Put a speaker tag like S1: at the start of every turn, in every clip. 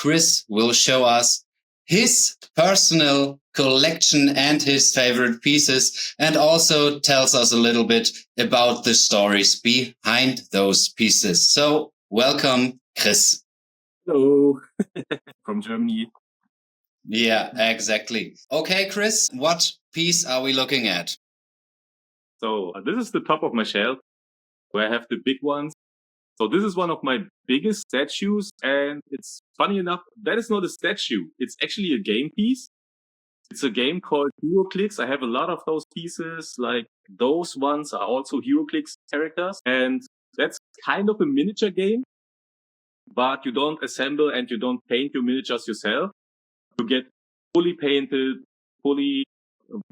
S1: Chris will show us his personal collection and his favorite pieces, and also tells us a little bit about the stories behind those pieces. So welcome, Chris.
S2: Hello, from Germany.
S1: Yeah, exactly. Okay, Chris, what piece are we looking at?
S2: So this is the top of my shelf where I have the big ones. So this is one of my biggest statues, and it's funny enough, that is not a statue. It's actually a game piece. It's a game called HeroClix. I have a lot of those pieces, like those ones are also HeroClix characters. And that's kind of a miniature game, but you don't assemble and you don't paint your miniatures yourself. You get fully painted, fully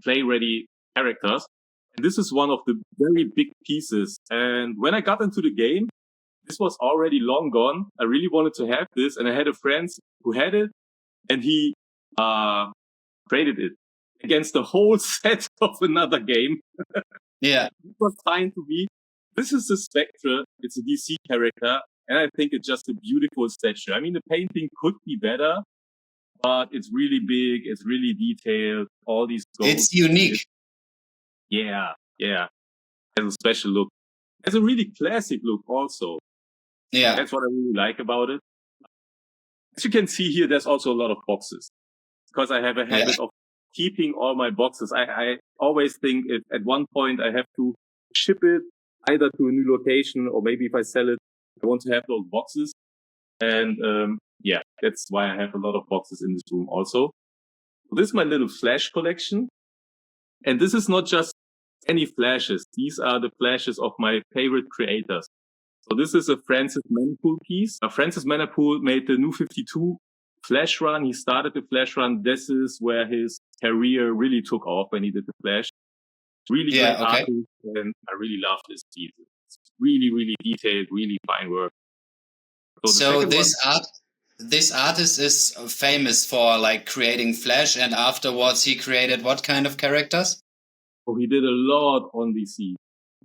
S2: play-ready characters. And this is one of the very big pieces. And when I got into the game, this was already long gone. I really wanted to have this, and I had a friend who had it, and he traded it against the whole set of another game.
S1: Yeah.
S2: It was fine to me. This is the Spectre. It's a DC character, and I think it's just a beautiful statue. I mean, the painting could be better, but it's really big. It's really detailed. All these gold.
S1: It's unique.
S2: Yeah. It has a special look. It has a really classic look also.
S1: Yeah.
S2: That's what I really like about it. As you can see here, there's also a lot of boxes because I have a habit of keeping all my boxes. I always think if at one point I have to ship it either to a new location or maybe if I sell it, I want to have those boxes. And that's why I have a lot of boxes in this room also. So this is my little Flash collection. And this is not just any flashes. These are the flashes of my favorite creators. So this is a Francis Manapool piece. Francis Manapool made the New 52 Flash run. He started the Flash run. This is where his career really took off when he did the Flash. Really great artist, and I really love this piece. It's really, really detailed, really fine work.
S1: So this artist is famous for like creating Flash, and afterwards he created what kind of characters?
S2: Oh, he did a lot on DC.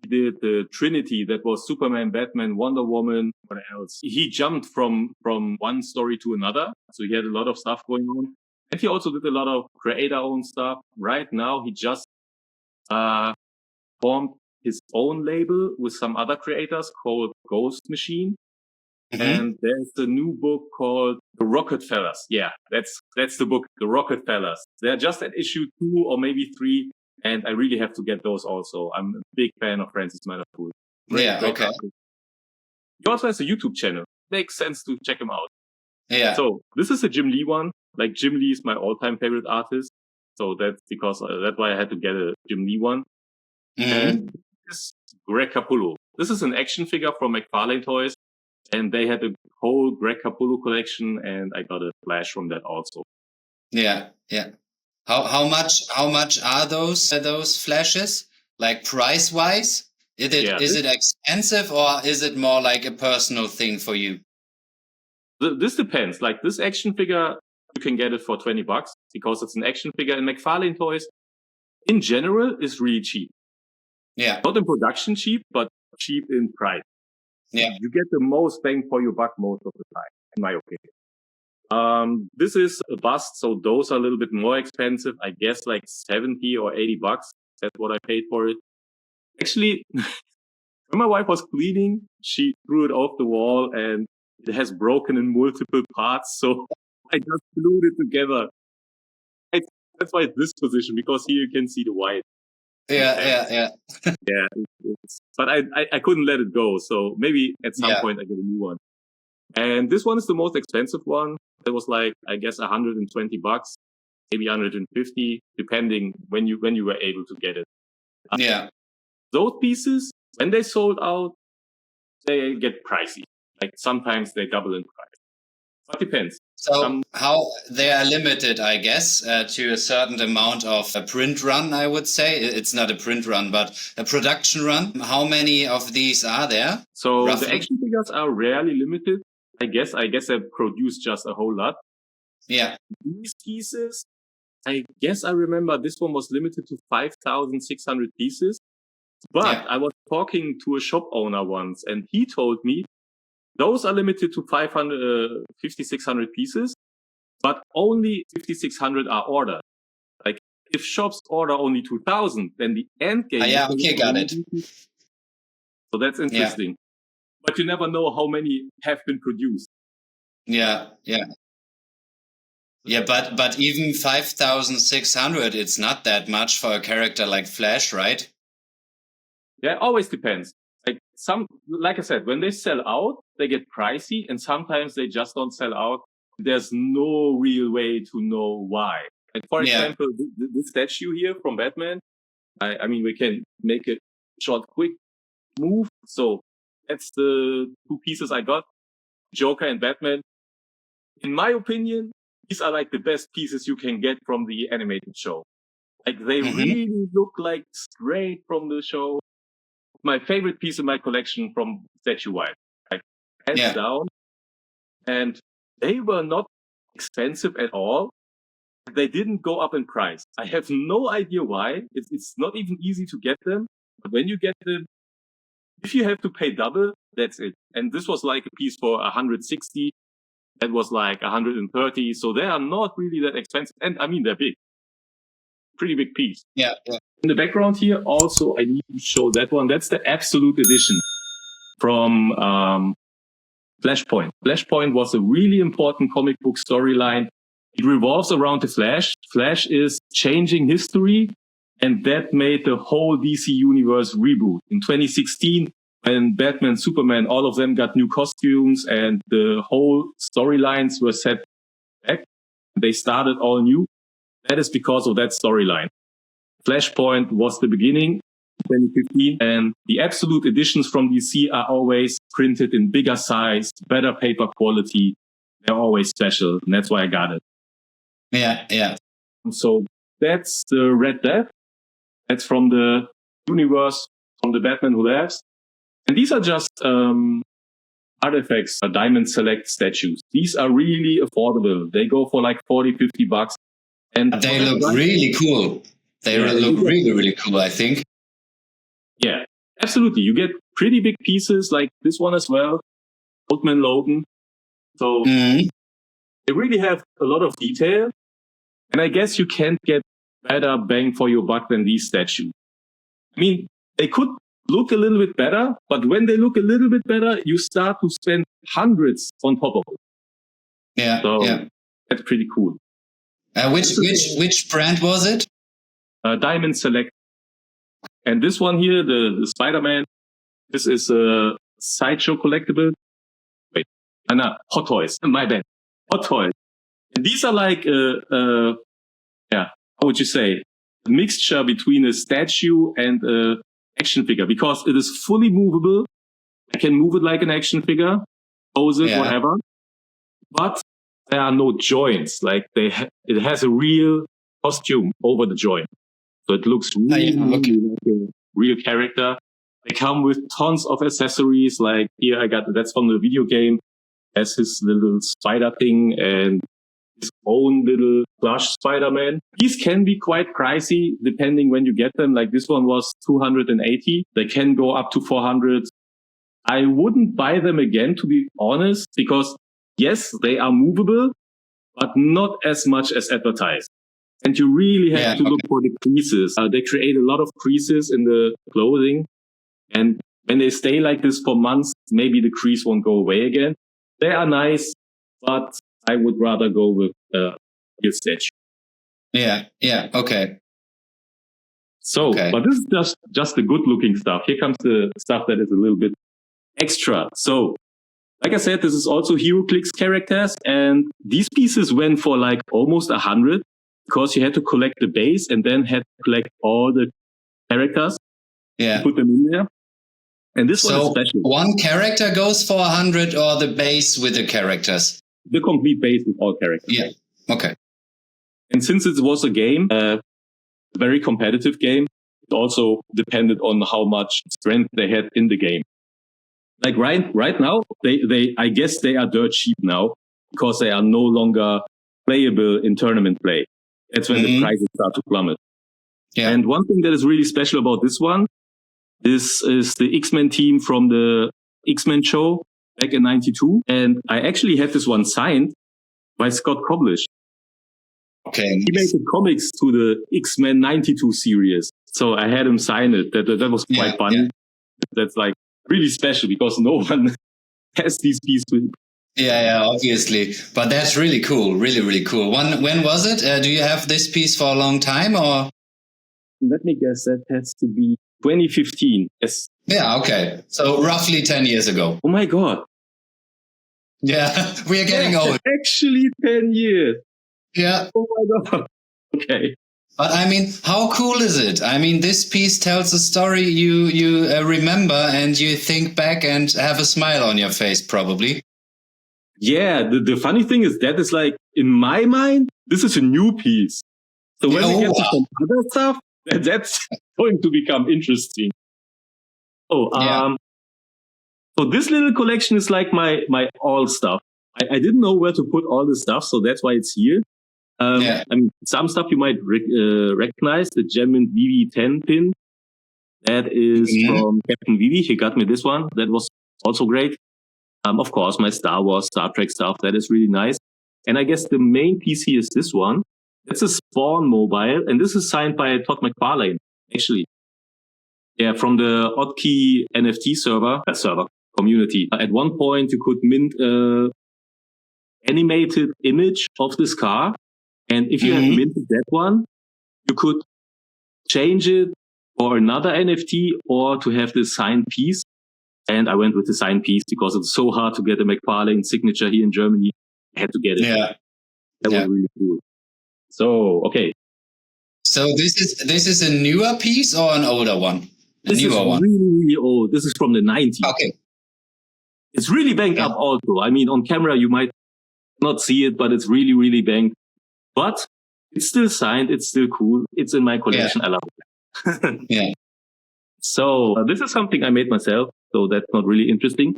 S2: He did the Trinity, that was Superman, Batman, Wonder Woman, what else? He jumped from one story to another. So he had a lot of stuff going on. And he also did a lot of creator-owned stuff. Right now, he just formed his own label with some other creators called Ghost Machine. Mm-hmm. And there's a new book called The Rocket Fellas. Yeah, that's the book, The Rocket Fellas. They're just at issue 2 or maybe 3. And I really have to get those also. I'm a big fan of Francis Manapool. Great artist. He also has a YouTube channel. Makes sense to check him out.
S1: Yeah.
S2: So this is a Jim Lee one. Like Jim Lee is my all-time favorite artist. So that's because that's why I had to get a Jim Lee one. Mm-hmm. And this is Greg Capullo. This is an action figure from McFarlane Toys. And they had a whole Greg Capullo collection. And I got a Flash from that also.
S1: Yeah. How much are those flashes? Like price wise? Is it expensive, or is it more like a personal thing for you?
S2: This depends. Like this action figure, you can get it for $20 because it's an action figure. And McFarlane Toys, in general, is really cheap.
S1: Yeah.
S2: Not in production cheap, but cheap in price.
S1: Yeah.
S2: You get the most bang for your buck most of the time, in my opinion. This is a bust, so those are a little bit more expensive. I guess like $70 or $80. That's what I paid for it. Actually, when my wife was cleaning, she threw it off the wall and it has broken in multiple parts. So I just glued it together. That's why it's this position, because here you can see the white.
S1: Yeah.
S2: But I couldn't let it go. So maybe at some point I get a new one. And this one is the most expensive one. It was like, I guess, $120, maybe 150, depending when you were able to get it.
S1: Yeah.
S2: Those pieces, when they sold out, they get pricey. Like sometimes they double in price. But depends.
S1: So how they are limited, I guess, to a certain amount of a print run, I would say. It's not a print run, but a production run. How many of these are there?
S2: So roughly? The action figures are rarely limited. I guess they produce just a whole lot.
S1: Yeah.
S2: These pieces, I guess I remember this one was limited to 5,600 pieces. But I was talking to a shop owner once, and he told me Those are limited to 5,600 pieces, but only 5,600 are ordered. Like if shops order only 2,000, then the end game.
S1: Okay, got it.
S2: So that's interesting. Yeah. But you never know how many have been produced.
S1: Yeah. But even 5,600, it's not that much for a character like Flash, right?
S2: Yeah, it always depends. Like I said, when they sell out, they get pricey, and sometimes they just don't sell out. There's no real way to know why. Like for example, this statue here from Batman. I mean, we can make a short, quick move. So that's the two pieces I got, Joker and Batman. In my opinion, these are like the best pieces you can get from the animated show. Like they really look like straight from the show. My favorite piece in my collection from statue-wise, like hands down. And they were not expensive at all. They didn't go up in price. I have no idea why. It's not even easy to get them. But when you get them, if you have to pay double, that's it. And this was like a piece for 160. That was like 130. So they are not really that expensive. And I mean, they're big. Pretty big piece.
S1: Yeah.
S2: In the background here, also, I need to show that one. That's the Absolute Edition from Flashpoint. Flashpoint was a really important comic book storyline. It revolves around the Flash. Flash is changing history, and that made the whole DC universe reboot. In 2016, when Batman, Superman, all of them got new costumes, and the whole storylines were set back. They started all new. That is because of that storyline. Flashpoint was the beginning, 2015, and the Absolute editions from DC are always printed in bigger size, better paper quality. They're always special, and that's why I got it.
S1: Yeah.
S2: So that's the Red Death. That's from the universe, from the Batman Who Laughs. And these are just artifacts, Diamond Select statues. These are really affordable. They go for like 40, 50 bucks. And
S1: they look really cool. They look really, really cool, I think.
S2: Yeah, absolutely. You get pretty big pieces like this one as well, Old Man Logan. So they really have a lot of detail. And I guess you can't get better bang for your buck than these statues. I mean, they could look a little bit better, but when they look a little bit better, you start to spend hundreds on top of it.
S1: Yeah,
S2: so that's pretty cool.
S1: Which brand was it?
S2: Diamond Select. And this one here, the Spider-Man, this is a Sideshow collectible. Wait, Hot Toys. My bad. Hot Toys. And these are like, how would you say, a mixture between a statue and a action figure, because it is fully movable. I can move it like an action figure, pose it, whatever. But there are no joints. Like it has a real costume over the joint. So it looks really like a real character. They come with tons of accessories. Like here I got, that's from the video game, has his little spider thing and his own little plush Spider-Man. These can be quite pricey depending when you get them. Like this one was 280. They can go up to 400. I wouldn't buy them again, to be honest, because yes, they are movable, but not as much as advertised. And you really have to look for the creases. They create a lot of creases in the clothing. And when they stay like this for months, maybe the crease won't go away again. They are nice, but I would rather go with real statue.
S1: Yeah, okay.
S2: So, but this is just the good looking stuff. Here comes the stuff that is a little bit extra. So, like I said, this is also HeroClix characters, and these pieces went for like almost 100 because you had to collect the base and then had to collect all the characters.
S1: Yeah.
S2: Put them in there. And this one is special.
S1: One character goes for 100 or the base with the characters?
S2: The complete base with all characters.
S1: Yeah. Okay.
S2: And since it was a game, a very competitive game, it also depended on how much strength they had in the game. Like right now, I guess they are dirt cheap now because they are no longer playable in tournament play. That's when the prices start to plummet. Yeah. And one thing that is really special about this one, this is the X-Men team from the X-Men show. back in 92. And I actually had this one signed by Scott Koblish.
S1: Okay.
S2: He made the comics to the X-Men 92 series. So I had him sign it. That was quite funny. Yeah. That's like really special because no one has these pieces.
S1: Yeah, obviously. But that's really cool. Really, really cool. When was it? Do you have this piece for a long time or?
S2: Let me guess. That has to be 2015. Yes.
S1: Yeah, okay. So roughly 10 years ago.
S2: Oh my God.
S1: Yeah, we are getting old.
S2: Actually 10 years.
S1: Yeah.
S2: Oh my God. Okay.
S1: But I mean, how cool is it? I mean, this piece tells a story you remember and you think back and have a smile on your face, probably.
S2: Yeah, the funny thing is that is like, in my mind, this is a new piece. So when we get to some other stuff, that's going to become interesting. So this little collection is like my all stuff. I didn't know where to put all this stuff, so that's why it's here. I mean, some stuff you might recognize, the Gem VV10 pin. That is from Captain Vivi. He got me this one. That was also great. Of course, my Star Wars, Star Trek stuff. That is really nice. And I guess the main piece here is this one. It's a Spawn mobile. And this is signed by Todd McFarlane, actually. Yeah, from the Oddkey NFT server community. At one point, you could mint animated image of this car. And if you have minted that one, you could change it for another NFT or to have the signed piece. And I went with the signed piece because it's so hard to get a McFarlane signature here in Germany. I had to get it.
S1: Yeah.
S2: That was really cool. So, okay.
S1: So this is a newer piece or an older one?
S2: This is really, really old. This is from the 90s.
S1: Okay.
S2: It's really banged up also. I mean, on camera, you might not see it, but it's really, really banged. But it's still signed. It's still cool. It's in my collection. I love it.
S1: Yeah.
S2: So this is something I made myself. So that's not really interesting.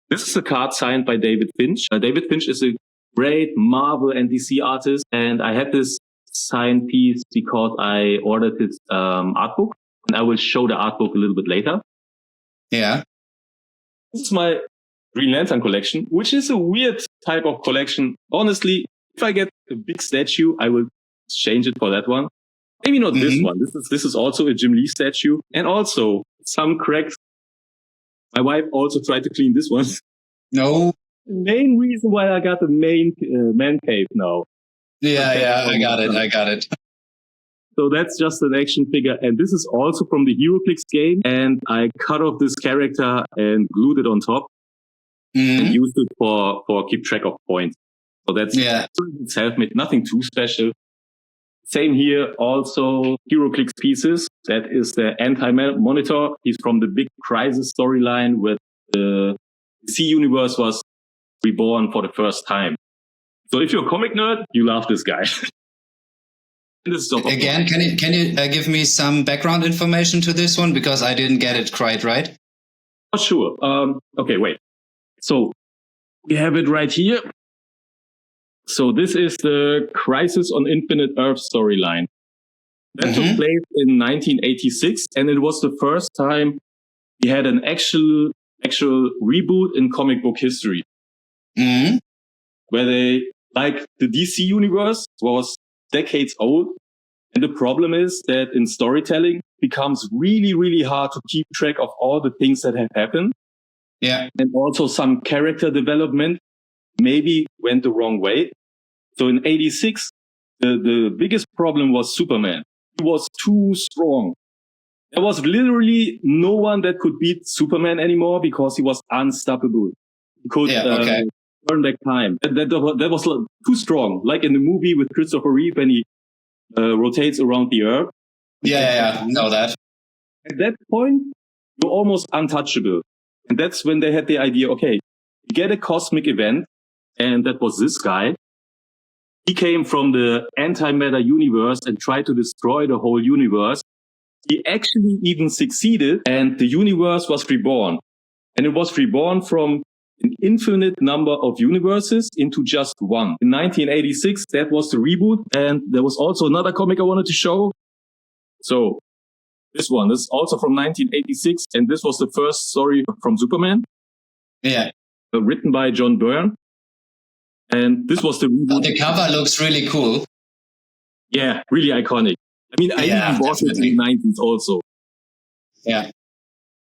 S2: This is a card signed by David Finch. David Finch is a great Marvel and DC artist. And I had this signed piece because I ordered his art book. And I will show the art book a little bit later.
S1: Yeah.
S2: This is my Green Lantern collection, which is a weird type of collection. Honestly, if I get a big statue, I will exchange it for that one. Maybe not this one. This is also a Jim Lee statue. And also some cracks. My wife also tried to clean this one.
S1: No.
S2: The main reason why I got the main man cave now.
S1: Yeah, I got it.
S2: So that's just an action figure. And this is also from the HeroClix game. And I cut off this character and glued it on top and used it for keep track of points. So that's self-made, nothing too special. Same here, also HeroClix pieces. That is the Anti-Monitor. He's from the big Crisis storyline where the DC universe was reborn for the first time. So if you're a comic nerd, you love this guy. This is
S1: again, can you give me some background information to this one because I didn't get it quite right?
S2: Oh, sure. Okay, wait. So we have it right here. So this is the Crisis on Infinite Earth storyline. That took place in 1986, and it was the first time we had an actual reboot in comic book history. Where they, like, the DC universe was decades old. And the problem is that in storytelling, it becomes really, really hard to keep track of all the things that have happened.
S1: Yeah.
S2: And also some character development maybe went the wrong way. So in 86, the biggest problem was Superman. He was too strong. There was literally no one that could beat Superman anymore because he was unstoppable. He could turn back time. That was too strong. Like in the movie with Christopher Reeve when he rotates around the Earth.
S1: Yeah, know that.
S2: At that point, you're almost untouchable. And that's when they had the idea, okay, you get a cosmic event, and that was this guy. He came from the antimatter universe and tried to destroy the whole universe. He actually even succeeded, and the universe was reborn. And it was reborn from an infinite number of universes into just one. In 1986, that was the reboot. And there was also another comic I wanted to show. So this one is also from 1986. And this was the first story from Superman.
S1: Yeah.
S2: written by John Byrne. And this was the reboot.
S1: The cover looks really cool.
S2: Yeah, really iconic. I mean, I even bought it in the 90s also.
S1: Yeah.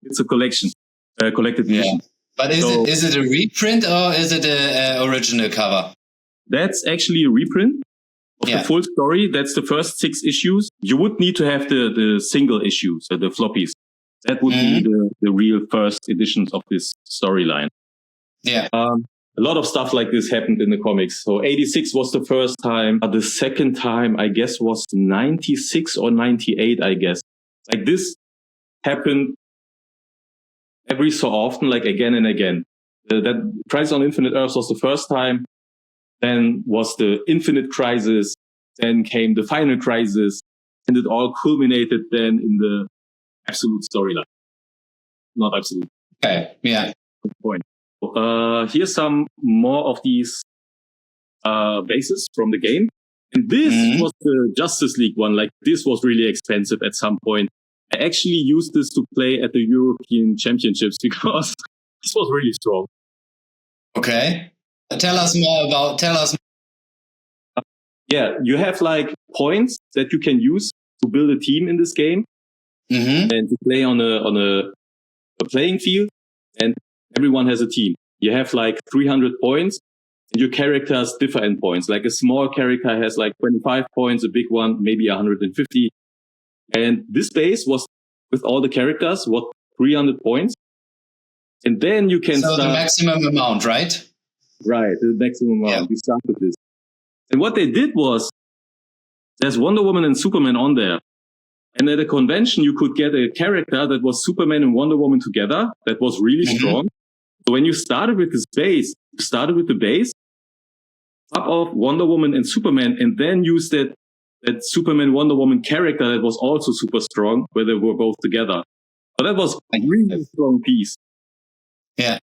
S2: It's a collection, collected edition.
S1: But is it a reprint or is it a original cover?
S2: That's actually a reprint of the full story. That's the first 6 issues. You would need to have the single issues, the floppies. That would be the real first editions of this storyline.
S1: Yeah.
S2: A lot of stuff like this happened in the comics. So 86 was the first time. The second time, I guess, was 96 or 98, I guess. Like this happened every so often, like again and again. That Crisis on Infinite Earths was the first time. Then was the Infinite Crisis. Then came the Final Crisis. And it all culminated then in the Absolute storyline. Not Absolute.
S1: Okay, yeah.
S2: Good point. Here's some more of these bases from the game. And this was the Justice League one. Like, this was really expensive at some point. I actually used this to play at the European Championships because this was really strong.
S1: Okay. Tell us more about...
S2: Yeah, you have like points that you can use to build a team in this game and to play on a playing field, and everyone has a team. You have like 300 points, and your characters differ in points. Like a small character has like 25 points, a big one maybe 150. And this base was, with all the characters, 300 points. And then you can start...
S1: the maximum amount, right?
S2: Right, the maximum amount. Yeah. You start with this. And what they did was, there's Wonder Woman and Superman on there. And at a convention, you could get a character that was Superman and Wonder Woman together, that was really strong. So when you started with this base, you started with the base, top of Wonder Woman and Superman, and then used that Superman Wonder Woman character that was also super strong, where they were both together. But that was a really strong piece.
S1: Yeah.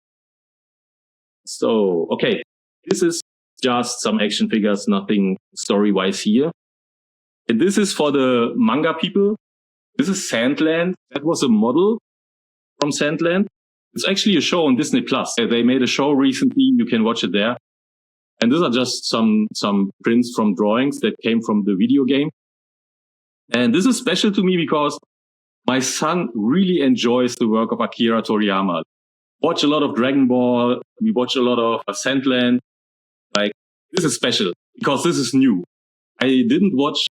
S2: So, okay. This is just some action figures, nothing story-wise here. And this is for the manga people. This is Sandland. That was a model from Sandland. It's actually a show on Disney Plus. They made a show recently. You can watch it there. And these are just some prints from drawings that came from the video game. And this is special to me because my son really enjoys the work of Akira Toriyama. Watch a lot of Dragon Ball. We watch a lot of Sandland. Like, this is special because this is new. I didn't watch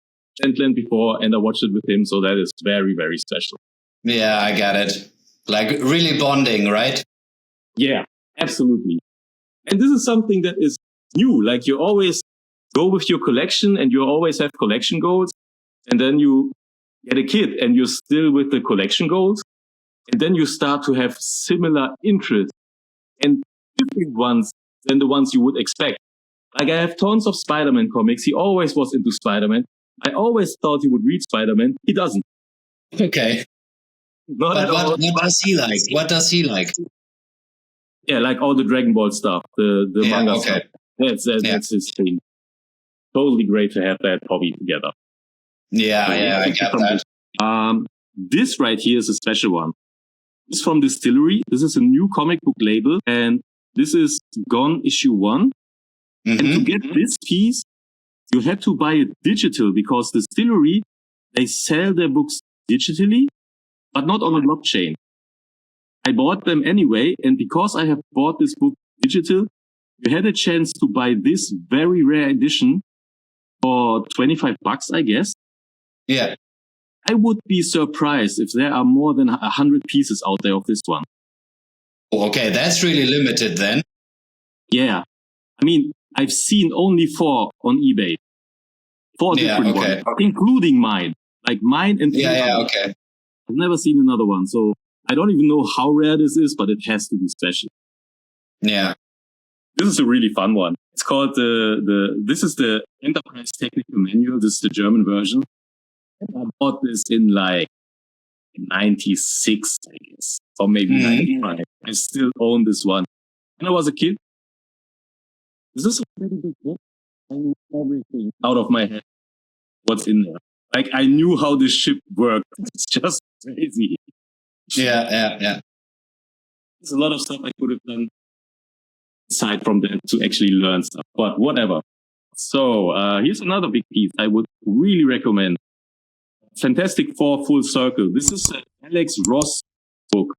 S2: Sandland before, and I watched it with him, so that is very, very special.
S1: Yeah, I got it. Like, really bonding, right?
S2: Yeah, absolutely. And this is something that is new. Like, you always go with your collection, and you always have collection goals, and then you get a kid, and you're still with the collection goals, and then you start to have similar interests, and different ones than the ones you would expect. Like, I have tons of Spider-Man comics. He always was into Spider-Man. I always thought he would read Spider-Man. He doesn't.
S1: Okay.
S2: Not at all.
S1: What does he like? What does he like?
S2: Yeah, like all the Dragon Ball stuff, the manga stuff. That's his thing. Totally great to have that hobby together.
S1: Yeah, I get that.
S2: This right here is a special one. It's from Distillery. This is a new comic book label, and this is Gone issue 1. And to get this piece, you had to buy it digital because Distillery, they sell their books digitally, but not on a blockchain. I bought them anyway, and because I have bought this book digital, you had a chance to buy this very rare edition for $25, I guess.
S1: Yeah.
S2: I would be surprised if there are more than 100 pieces out there of this one.
S1: Okay, that's really limited then.
S2: Yeah. I mean, I've seen only 4 on eBay. 4 different ones, including mine. Like mine and
S1: okay.
S2: I've never seen another one, so I don't even know how rare this is, but it has to be special.
S1: Yeah.
S2: This is a really fun one. It's called this is the Enterprise Technical Manual. This is the German version. I bought this in like 96, I guess, or maybe 95. I still own this one. When I was a kid, this is a pretty big book. I knew everything out of my head. What's in there? Like, I knew how this ship worked. It's just crazy.
S1: Yeah.
S2: There's a lot of stuff I could have done aside from that to actually learn stuff. But whatever. So here's another big piece I would really recommend. Fantastic Four Full Circle. This is an Alex Ross book.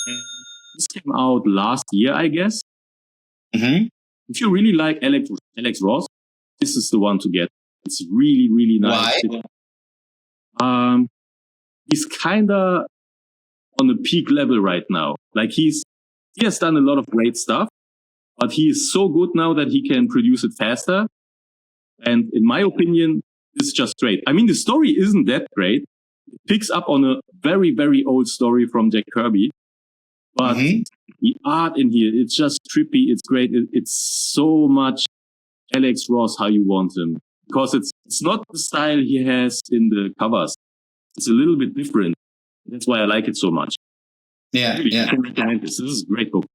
S2: And this came out last year, I guess.
S1: Mm-hmm.
S2: If you really like Alex Ross, this is the one to get. It's really, really nice.
S1: Why?
S2: He's kind of on the peak level right now. Like he has done a lot of great stuff, but he is so good now that he can produce it faster. And in my opinion, it's just great. I mean, the story isn't that great. It picks up on a very, very old story from Jack Kirby. But the art in here, it's just trippy. It's great. It's so much Alex Ross how you want him. Because it's not the style he has in the covers. It's a little bit different. That's why I like it so much.
S1: Yeah.
S2: This is a great book.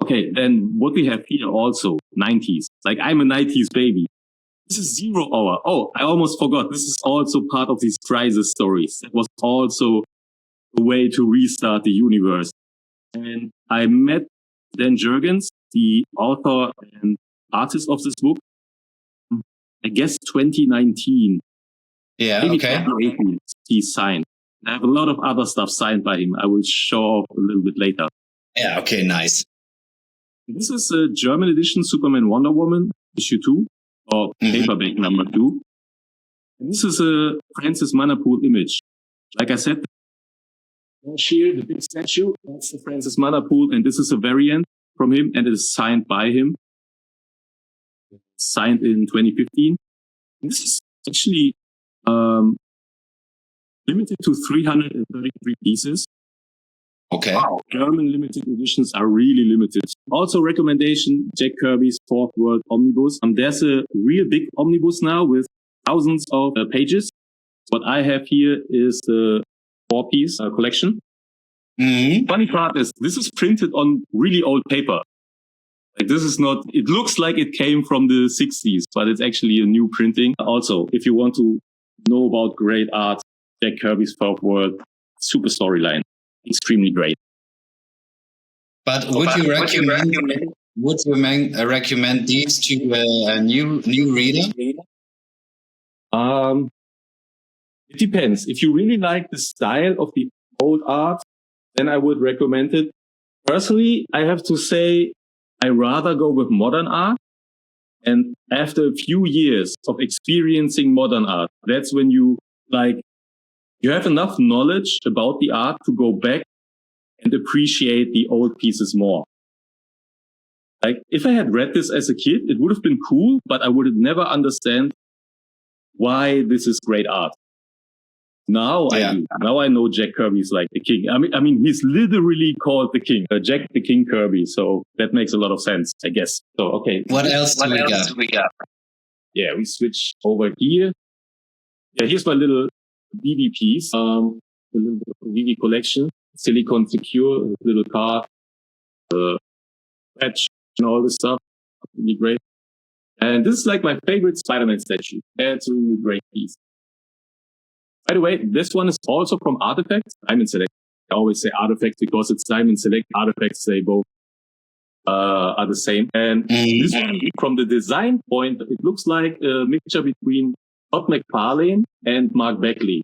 S2: Okay, then what we have here also, 90s. Like I'm a 90s baby. This is 0 Hour. Oh, I almost forgot. This is also part of these Crisis stories. That was also a way to restart the universe. And I met Dan Jurgens, the author and artist of this book, I guess 2019.
S1: Yeah,
S2: maybe
S1: okay.
S2: 2018, he signed. I have a lot of other stuff signed by him. I will show off a little bit later.
S1: Yeah, okay, nice.
S2: This is a German edition, Superman Wonder Woman, issue 2, or paperback number 2. And this is a Francis Manapul image. Like I said, here, the big statue, that's the Francis Manapul, and this is a variant from him, and it is signed by him. Signed in 2015. And this is actually limited to 333 pieces.
S1: Okay.
S2: Wow. German limited editions are really limited. Also recommendation, Jack Kirby's Fourth World Omnibus. There's a real big omnibus now with thousands of pages. What I have here is the 4-piece collection. Funny part is this is printed on really old paper. Like this is not, it looks like it came from the 60s, but it's actually a new printing. Also, if you want to know about great art, Jack Kirby's Fourth World, super storyline. Extremely great.
S1: But would you recommend these to a new reader?
S2: It depends. If you really like the style of the old art, then I would recommend it. Personally, I have to say I rather go with modern art. And after a few years of experiencing modern art, that's when you have enough knowledge about the art to go back and appreciate the old pieces more. Like, if I had read this as a kid, it would have been cool, but I would have never understand why this is great art. Now I do. Now I know Jack Kirby's like the king. I mean, he's literally called the king, Jack the King Kirby. So that makes a lot of sense, I guess. So, okay.
S1: What else do we got?
S2: Yeah, we switch over here. Yeah, here's my little VV piece, a little bit of VV collection, Silicon Secure, little card, patch, and all this stuff. Really great. And this is like my favorite Spider-Man statue. It's a really great piece. By the way, this one is also from Artifacts, Diamond Select. I always say Artifacts because it's Diamond Select. Artifacts, they both are the same. And this one, from the design point, it looks like a mixture between Todd McFarlane and Mark Bagley.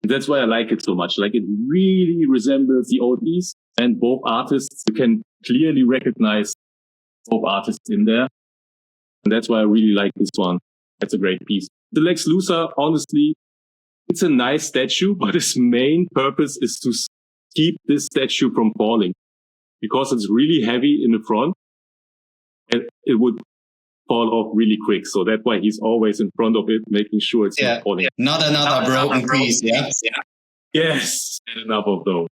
S2: And that's why I like it so much. Like, it really resembles the old piece, and both artists, you can clearly recognize both artists in there. And that's why I really like this one. That's a great piece. The Lex Luthor, honestly, it's a nice statue, but its main purpose is to keep this statue from falling, because it's really heavy in the front and it would fall off really quick. So that's why he's always in front of it, making sure it's not falling.
S1: Not another broken piece.
S2: Yes, and enough of those.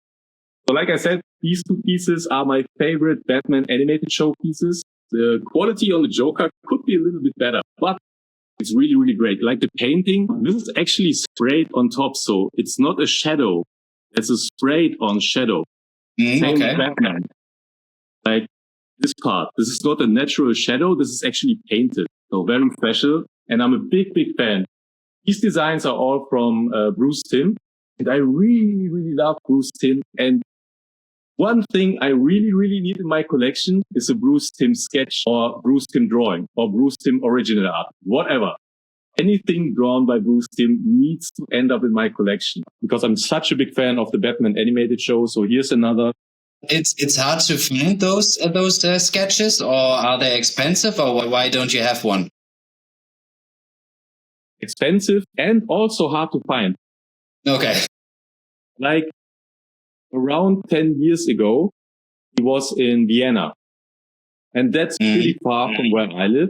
S2: So like I said, these two pieces are my favorite Batman animated show pieces. The quality on the Joker could be a little bit better, but it's really, really great. Like the painting, this is actually sprayed on top. So it's not a shadow. It's a sprayed on shadow. Same with Batman. Like this part, this is not a natural shadow. This is actually painted. So very special. And I'm a big, big fan. These designs are all from Bruce Timm. And I really, really love Bruce Timm. And One thing I really, really need in my collection is a Bruce Timm sketch or Bruce Timm drawing or Bruce Timm original art, whatever. Anything drawn by Bruce Timm needs to end up in my collection because I'm such a big fan of the Batman animated show. So here's another.
S1: It's hard to find those sketches, or are they expensive, or why don't you have one?
S2: Expensive and also hard to find.
S1: Okay.
S2: Like around 10 years ago, he was in Vienna. And that's pretty far from where I live.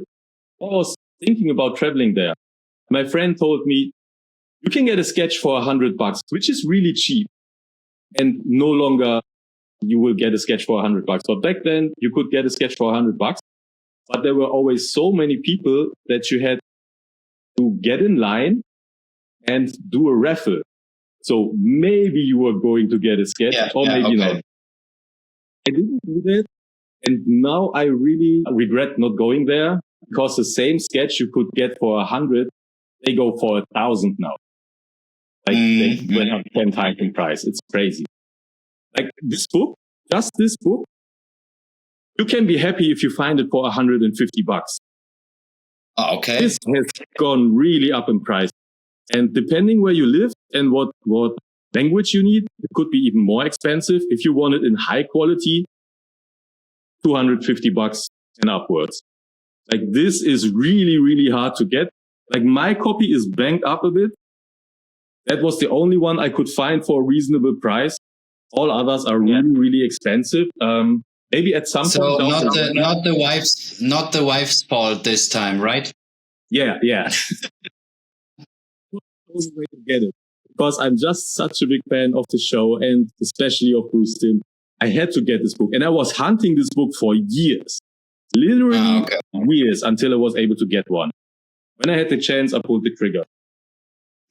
S2: I was thinking about traveling there. My friend told me, you can get a sketch for $100, which is really cheap. And no longer you will get a sketch for $100. But back then you could get a sketch for $100. But there were always so many people that you had to get in line and do a raffle. So maybe you were going to get a sketch or maybe not. I didn't do that. And now I really regret not going there because the same sketch you could get for 100, they go for 1,000 now. Like they went up 10 times in price. It's crazy. Like this book, just this book, you can be happy if you find it for $150.
S1: Okay.
S2: This has gone really up in price. And depending where you live and what language you need, it could be even more expensive. If you want it in high quality, $250 and upwards. Like this is really, really hard to get. Like my copy is banged up a bit. That was the only one I could find for a reasonable price. All others are really, really expensive. Maybe at some point.
S1: So not the wife's fault this time, right?
S2: Yeah. Only way to get it. Because I'm just such a big fan of the show and especially of Bruce Timm. I had to get this book. And I was hunting this book for years. Literally years until I was able to get one. When I had the chance, I pulled the trigger.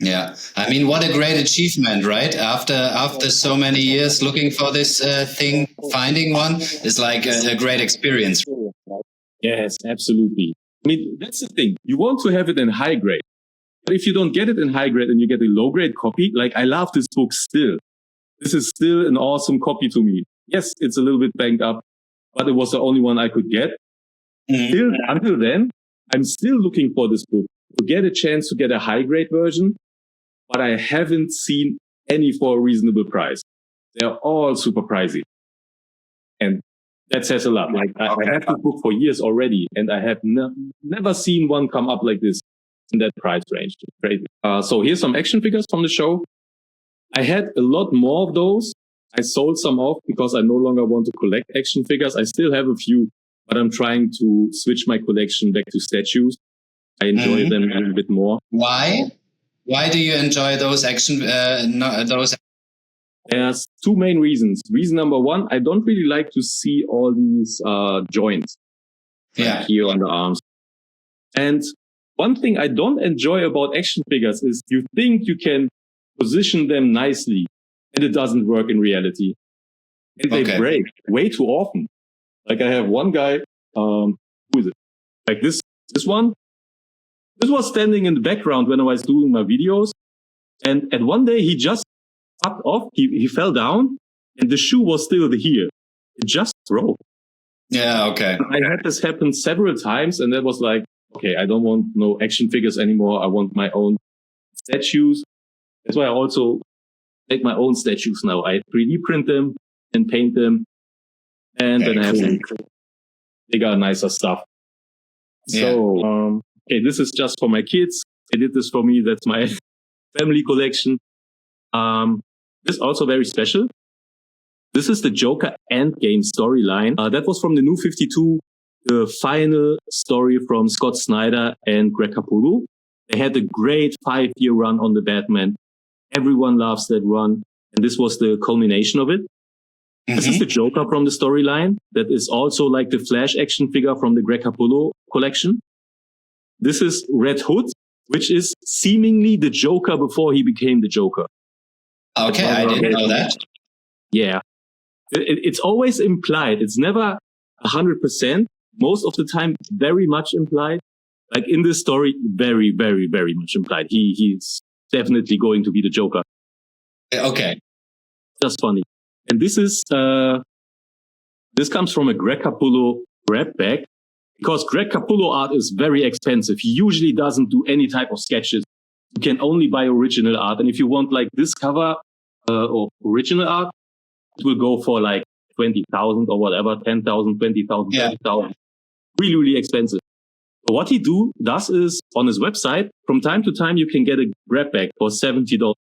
S1: Yeah. I mean, what a great achievement, right? After so many years looking for this thing, finding one is like a great experience.
S2: Yes, absolutely. I mean, that's the thing. You want to have it in high grade. But if you don't get it in high grade and you get a low grade copy, like I love this book still. This is still an awesome copy to me. Yes, it's a little bit banged up, but it was the only one I could get. Still, until then, I'm still looking for this book to get a chance to get a high grade version, but I haven't seen any for a reasonable price. They're all super pricey. And that says a lot. Like I have this book for years already, and I have never seen one come up like this in that price range. It's crazy. So here's some action figures from the show. I had a lot more of those. I sold some off because I no longer want to collect action figures. I still have a few, but I'm trying to switch my collection back to statues. I enjoy them a little bit more.
S1: Why? Why do you enjoy those action?
S2: There's two main reasons. Reason number one, I don't really like to see all these joints here on the arms. And one thing I don't enjoy about action figures is you think you can position them nicely, and it doesn't work in reality. And they break way too often. Like I have one guy, who is it? Like this one. This was standing in the background when I was doing my videos. And one day he just popped off. He fell down and the shoe was still here. It just broke.
S1: Yeah, okay.
S2: I had this happen several times and that was like, okay, I don't want no action figures anymore. I want my own statues. That's why I also make my own statues now. I 3D print them and paint them. And then I have some bigger, nicer stuff. So, okay, this is just for my kids. They did this for me. That's my family collection. This is also very special. This is the Joker Endgame storyline. That was from the New 52, the final story from Scott Snyder and Greg Capullo. They had a great 5-year run on the Batman. Everyone loves that run. And this was the culmination of it. This is the Joker from the storyline. That is also like the Flash action figure from the Greg Capullo collection. This is Red Hood, which is seemingly the Joker before he became the Joker.
S1: Okay, I didn't know that.
S2: Yeah. It's always implied. It's never 100%. Most of the time, very much implied. Like in this story, very, very, very much implied. He's definitely going to be the Joker.
S1: Okay.
S2: Just funny. And this comes from a Greg Capullo grab bag, because Greg Capullo art is very expensive. He usually doesn't do any type of sketches. You can only buy original art. And if you want like this cover or original art, it will go for like 20,000 or whatever, 10,000, 20,000, 30,000. Really, really expensive. So what he does is on his website, from time to time, you can get a grab bag for $70.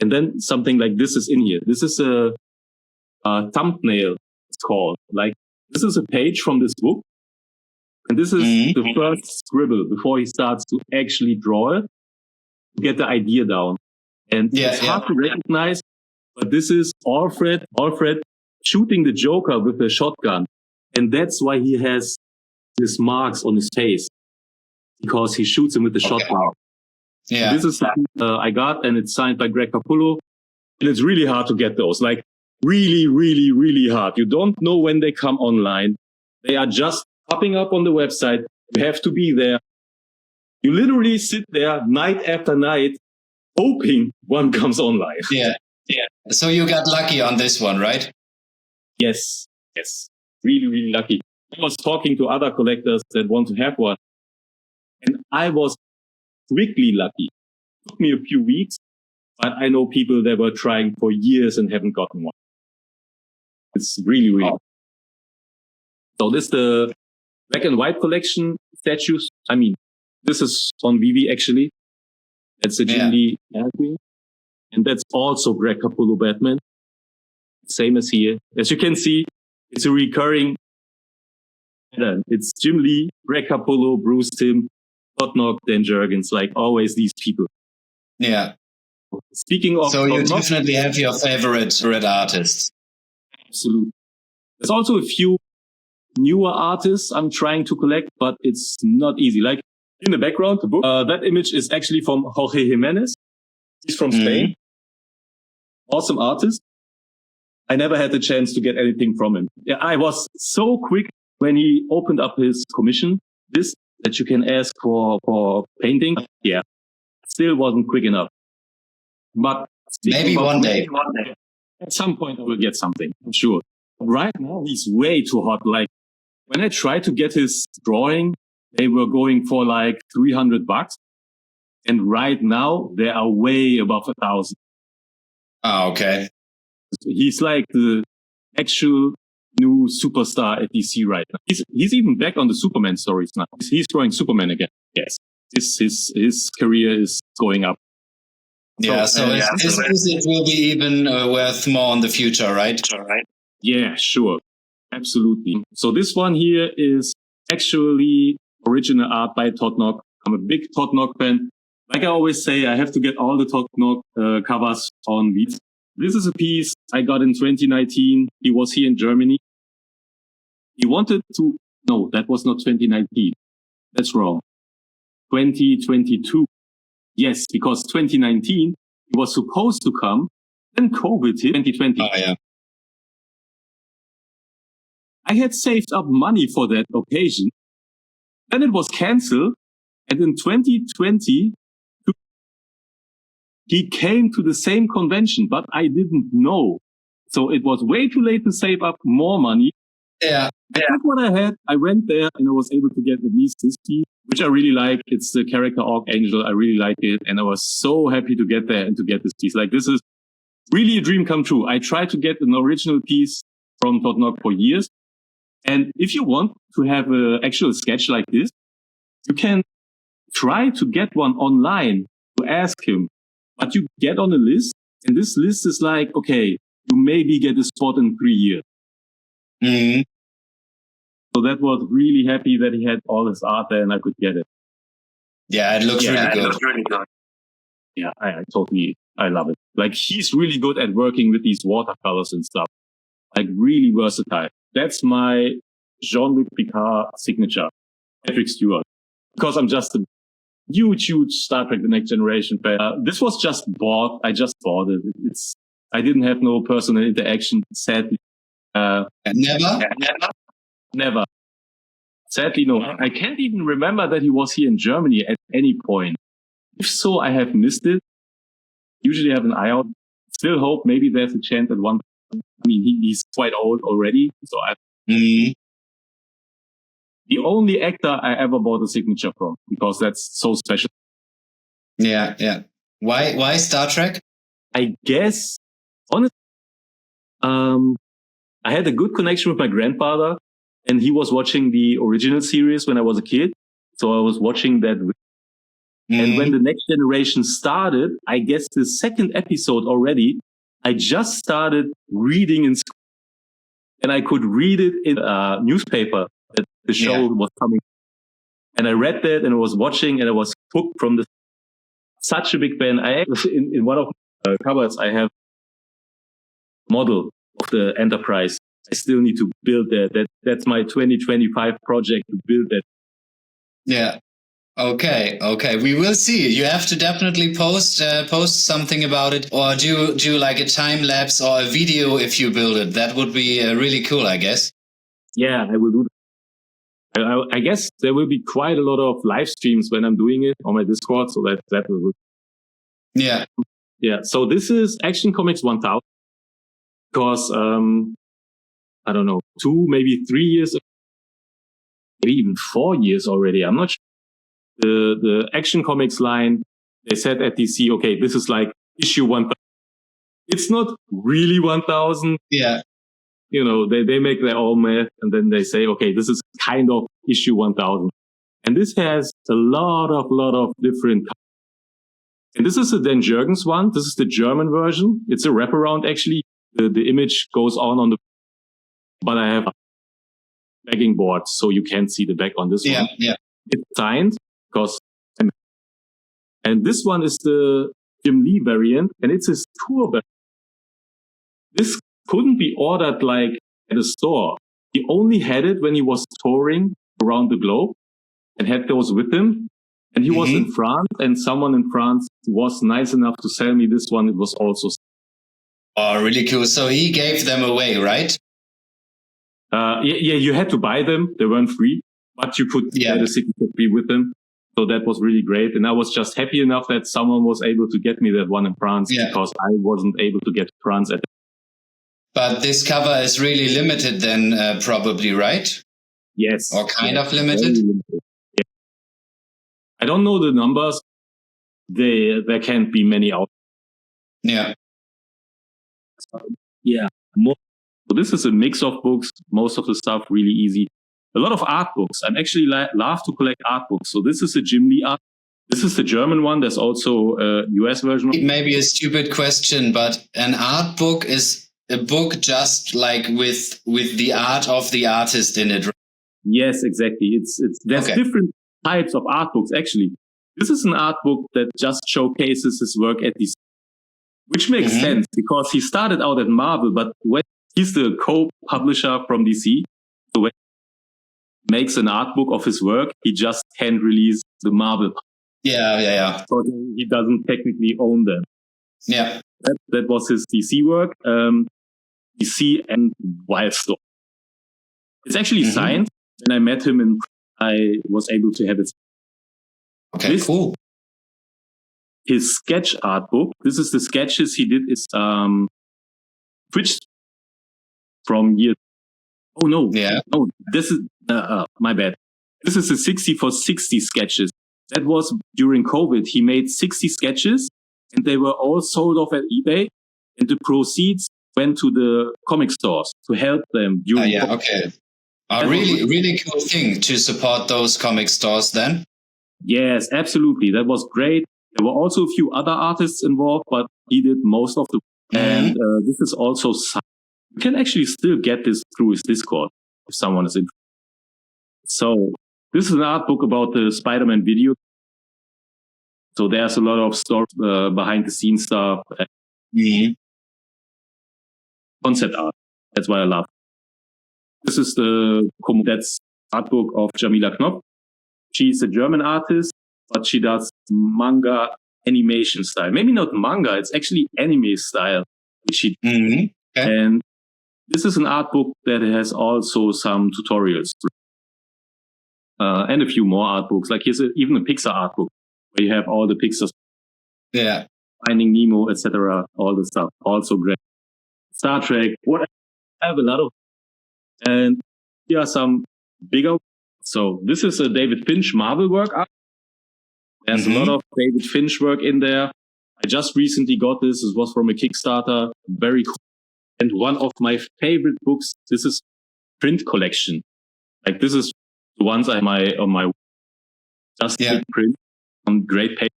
S2: And then something like this is in here. This is a thumbnail, it's called. Like, this is a page from this book. And this is the first scribble before he starts to actually draw it, to get the idea down. And it's hard to recognize, but this is Alfred shooting the Joker with a shotgun. And that's why he has these marks on his face, because he shoots him with the shotgun. Yeah. So this is I got, and it's signed by Greg Capullo. And it's really hard to get those. Like, really, really, really hard. You don't know when they come online. They are just popping up on the website. You have to be there. You literally sit there night after night, hoping one comes online.
S1: Yeah. So you got lucky on this one, right?
S2: Yes. Really, really lucky. I was talking to other collectors that want to have one, and I was quickly lucky. It took me a few weeks, but I know people that were trying for years and haven't gotten one. It's really, really. Wow. So this is the black and white collection statues. I mean, this is on Vivi actually. That's a Jim Lee Queen. And that's also Greg Capullo Batman. Same as here. As you can see, it's a recurring pattern. It's Jim Lee, Greg Capullo, Bruce Timm, Todd Knock, Dan Jurgens, like always these people.
S1: Yeah.
S2: Speaking of...
S1: So you definitely have your favorite red artists.
S2: Absolutely. There's also a few newer artists I'm trying to collect, but it's not easy. Like in the background, the book, that image is actually from Jorge Jimenez. He's from Spain. Awesome artist. I never had the chance to get anything from him. Yeah, I was so quick when he opened up his commission list that you can ask for painting. Yeah, still wasn't quick enough. But
S1: maybe one day.
S2: At some point I will get something, I'm sure. Right now he's way too hot. Like when I tried to get his drawing, they were going for like $300. And right now they are way above 1,000.
S1: Oh, okay.
S2: He's like the actual new superstar at DC right now. He's even back on the Superman stories now. He's drawing Superman again. Yes. His career is going up.
S1: Yeah, so his music will be even worth more in the future, right?
S2: Yeah, sure. Absolutely. So this one here is actually original art by Todd Knock. I'm a big Todd Knock fan. Like I always say, I have to get all the Todd Knock covers on these. This is a piece I got in 2019. He was here in Germany. He wanted to... No, that was not 2019. That's wrong. 2022. Yes, because 2019, he was supposed to come. Then COVID hit 2020.
S1: Oh, yeah.
S2: I had saved up money for that occasion. Then it was cancelled. And in 2020, he came to the same convention, but I didn't know. So it was way too late to save up more money.
S1: Yeah.
S2: That's what I had. I went there and I was able to get at least this piece, which I really like. It's the character Archangel. I really like it. And I was so happy to get there and to get this piece. Like, this is really a dream come true. I tried to get an original piece from Todd Knock for years. And if you want to have an actual sketch like this, you can try to get one online to ask him. But you get on a list, and this list is like, okay, you maybe get a spot in 3 years.
S1: Mm-hmm.
S2: So that was really happy that he had all his art there and I could get it.
S1: Yeah, it looks really good.
S2: Yeah, I love it. Like, he's really good at working with these watercolors and stuff. Like, really versatile. That's my Jean-Luc Picard signature, Patrick Stewart. Because I'm just a huge Star Trek The Next Generation fan. This was just bought. I just bought it. I didn't have no personal interaction, sadly. Never. Sadly, no. I can't even remember that he was here in Germany at any point. If so, I have missed it. Usually have an eye out. Still hope maybe there's a chance at one. I mean, he's quite old already. So
S1: Mhm.
S2: the only actor I ever bought a signature from, because that's so special.
S1: Yeah, yeah. Why Star Trek?
S2: I guess, honestly, I had a good connection with my grandfather, and he was watching the original series when I was a kid. So I was watching that. And when the next generation started, I guess the second episode already, I just started reading in school, and I could read it in a newspaper that the show was coming. And I read that and I was watching, and I was hooked from such a big fan. In one of the cupboards, I have a model of the Enterprise. I still need to build that. That's my 2025 project, to build that.
S1: Yeah. Okay. We will see. You have to definitely post something about it, or do like a time lapse or a video if you build it. That would be really cool, I guess.
S2: Yeah, I will do that. I guess there will be quite a lot of live streams when I'm doing it on my Discord, so that will.
S1: Yeah.
S2: Yeah. So this is Action Comics 1000, because I don't know, 2, maybe 3 years, maybe even 4 years already. I'm not sure. The Action Comics line, they said at DC, okay, this is like issue 1000. It's not really 1000.
S1: Yeah.
S2: You know, they make their own math, and then they say, okay, this is kind of issue 1000. And this has a lot of different. And this is the Dan Jurgens one. This is the German version. It's a wraparound, actually. The image goes on the, but I have backing board, so you can't see the back on this one.
S1: Yeah.
S2: It's signed, because, and this one is the Jim Lee variant, and it's his tour variant. This couldn't be ordered like at a store. He only had it when he was touring around the globe and had those with him. And he was in France, and someone in France was nice enough to sell me this one. It was also.
S1: Oh, really cool. So he gave them away, right?
S2: Yeah, you had to buy them. They weren't free, but you could get a signature fee with them. So that was really great. And I was just happy enough that someone was able to get me that one in France, because I wasn't able to get to France at.
S1: But this cover is really limited then, probably, right?
S2: Yes.
S1: Or kind of limited?
S2: Yeah. I don't know the numbers. There can't be many out.
S1: Yeah.
S2: Yeah. So this is a mix of books. Most of the stuff really easy. A lot of art books. I'm actually love to collect art books. So this is a Jim Lee art. This is the German one. There's also a US version.
S1: It may be a stupid question, but an art book is a book just like with the art of the artist in it.
S2: Yes, exactly. There's different types of art books, actually. This is an art book that just showcases his work at DC, which makes sense, because he started out at Marvel, but when he's the co-publisher from DC, so when he makes an art book of his work, he just can't release the Marvel.
S1: Yeah.
S2: So he doesn't technically own them.
S1: Yeah.
S2: That was his DC work. DC and Wildstorm. It's actually signed. When I met him, and I was able to have it.
S1: Okay, cool.
S2: His sketch art book. This is the sketches he did. It's switched from year. Oh no!
S1: Yeah.
S2: No, this is my bad. This is the 60 for 60 sketches. That was during COVID. He made 60 sketches, and they were all sold off at eBay, and the proceeds went to the comic stores to help them during.
S1: Okay. A really cool thing to support those comic stores then.
S2: Yes, absolutely. That was great. There were also a few other artists involved, but he did most of the. And this is also. You can actually still get this through his Discord if someone is interested. So this is an art book about the Spider-Man video. So there's a lot of story behind the scenes stuff. Concept art. That's why I love. This is that's art book of Jamila Knopf. She's a German artist, but she does manga animation style. Maybe not manga, it's actually anime style. Which she And this is an art book that has also some tutorials. And a few more art books. Like here's even a Pixar art book where you have all the Pixar.
S1: Yeah.
S2: Finding Nemo, etc. All the stuff. Also great. Star Trek. What I have a lot of, and here are some bigger. So this is a David Finch Marvel work. There's a lot of David Finch work in there. I just recently got this. This was from a Kickstarter. Very cool. And one of my favorite books. This is print collection. Like this is the ones on my just print on great paper.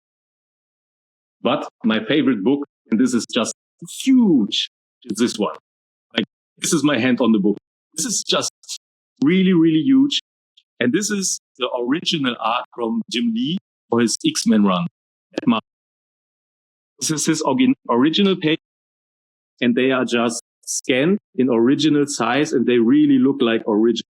S2: But my favorite book, and this is just huge, is this one. Like this is my hand on the book. This is just really, really huge. And this is the original art from Jim Lee for his X-Men run at Marvel. This is his original page, and they are just scanned in original size, and they really look like original.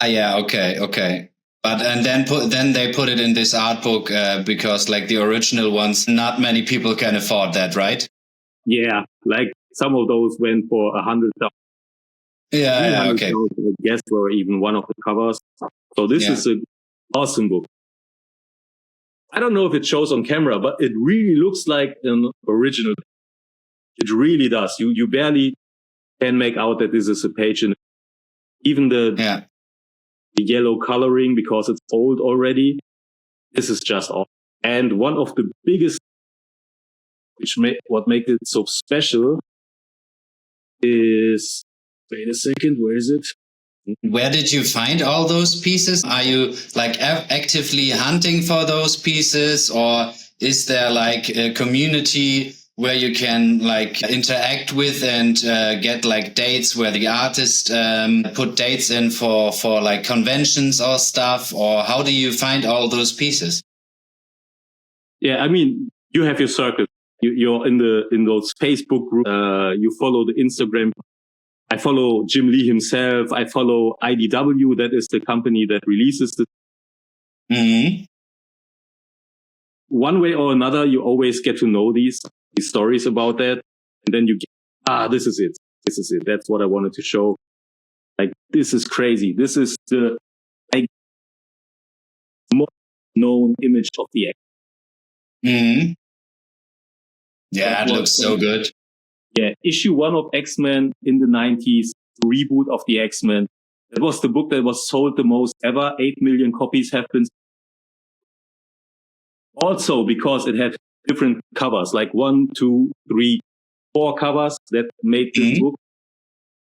S1: Okay. But and then they put it in this art book because like the original ones, not many people can afford that, right?
S2: Yeah, like some of those went for 100,000.
S1: Yeah, okay.
S2: I guess for even one of the covers. So this is an awesome book. I don't know if it shows on camera, but it really looks like an original. It really does. You barely can make out that this is a page, and even the yellow coloring because it's old already. This is just awesome. And one of the biggest, what makes it so special is, wait a second, where is it?
S1: Where did you find all those pieces? Are you like actively hunting for those pieces, or is there like a community where you can like interact with and get like dates where the artist put dates in for like conventions or stuff? Or how do you find all those pieces?
S2: Yeah, I mean, you have your circle. You're in those Facebook groups. You follow the Instagram. I follow Jim Lee himself. I follow IDW. That is the company that releases the. One way or another, you always get to know these stories about that. And then you get, this is it. This is it. That's what I wanted to show. Like, this is crazy. This is the most known image of the X-Men.
S1: Yeah, it looks so good.
S2: Yeah, issue 1 of X-Men in the 90s, reboot of the X-Men. That was the book that was sold the most ever. 8 million copies have been. Also because it had different covers, like 1, 2, 3, 4 covers that made this book.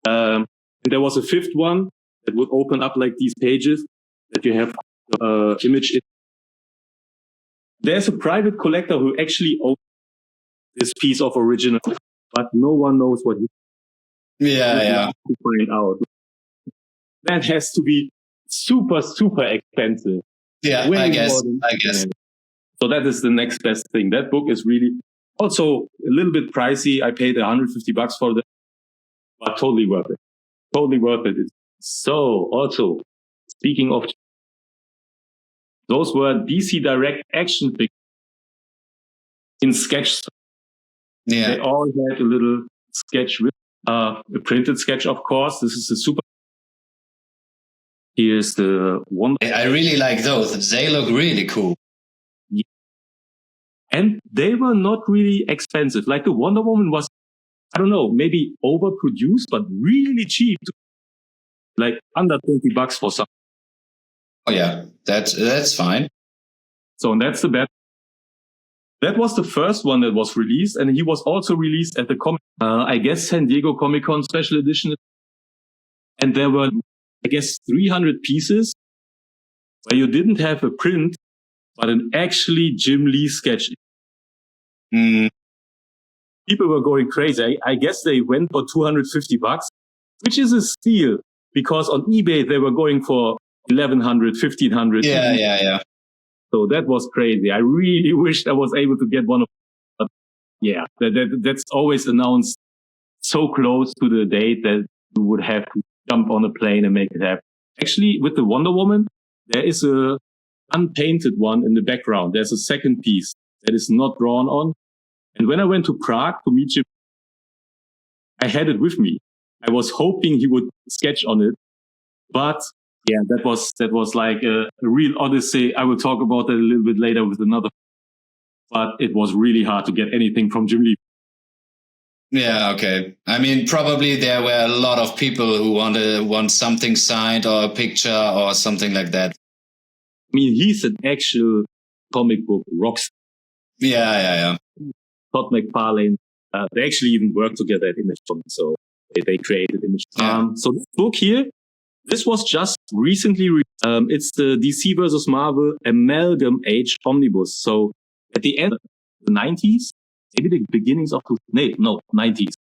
S2: And there was a 5th one that would open up like these pages that you have image in. There's a private collector who actually owns this piece of original, but no one knows what he. To find out. That has to be super, super expensive.
S1: Yeah, I guess.
S2: So that is the next best thing. That book is really also a little bit pricey. I paid $150 for that, but totally worth it. Totally worth it. So also, speaking of, those were DC Direct action figures in sketch. Yeah. They all had a little sketch with a printed sketch, of course. This is a super. Here's the one.
S1: I really like those. They look really cool.
S2: Yeah. And they were not really expensive. Like the Wonder Woman was, I don't know, maybe overproduced, but really cheap. Like under $20 for some.
S1: Oh yeah, that's fine.
S2: So and that's the best. That was the first one that was released, and he was also released at the San Diego Comic-Con special edition. And there were, 300 pieces where you didn't have a print, but an actually Jim Lee sketch. People were going crazy. I guess they went for $250, which is a steal because on eBay they were going for $1,100, $1,500.
S1: Yeah.
S2: So that was crazy. I really wished I was able to get one of them. Yeah, that's always announced so close to the date that you would have to jump on a plane and make it happen. Actually, with the Wonder Woman, there is a unpainted one in the background. There's a second piece that is not drawn on. And when I went to Prague to meet him, I had it with me. I was hoping he would sketch on it, but yeah, that was like a real odyssey. I will talk about that a little bit later with another. But it was really hard to get anything from Jim Lee.
S1: Yeah, okay. I mean, probably there were a lot of people who want something signed or a picture or something like that.
S2: I mean, he's an actual comic book rockstar.
S1: Yeah.
S2: Todd McFarlane. They actually even worked together at Image Comics, so they created Image.
S1: Yeah.
S2: So this book here, this was just recently. It's the DC versus Marvel Amalgam Age Omnibus. So at the end of the 90s, maybe the beginnings of 90s,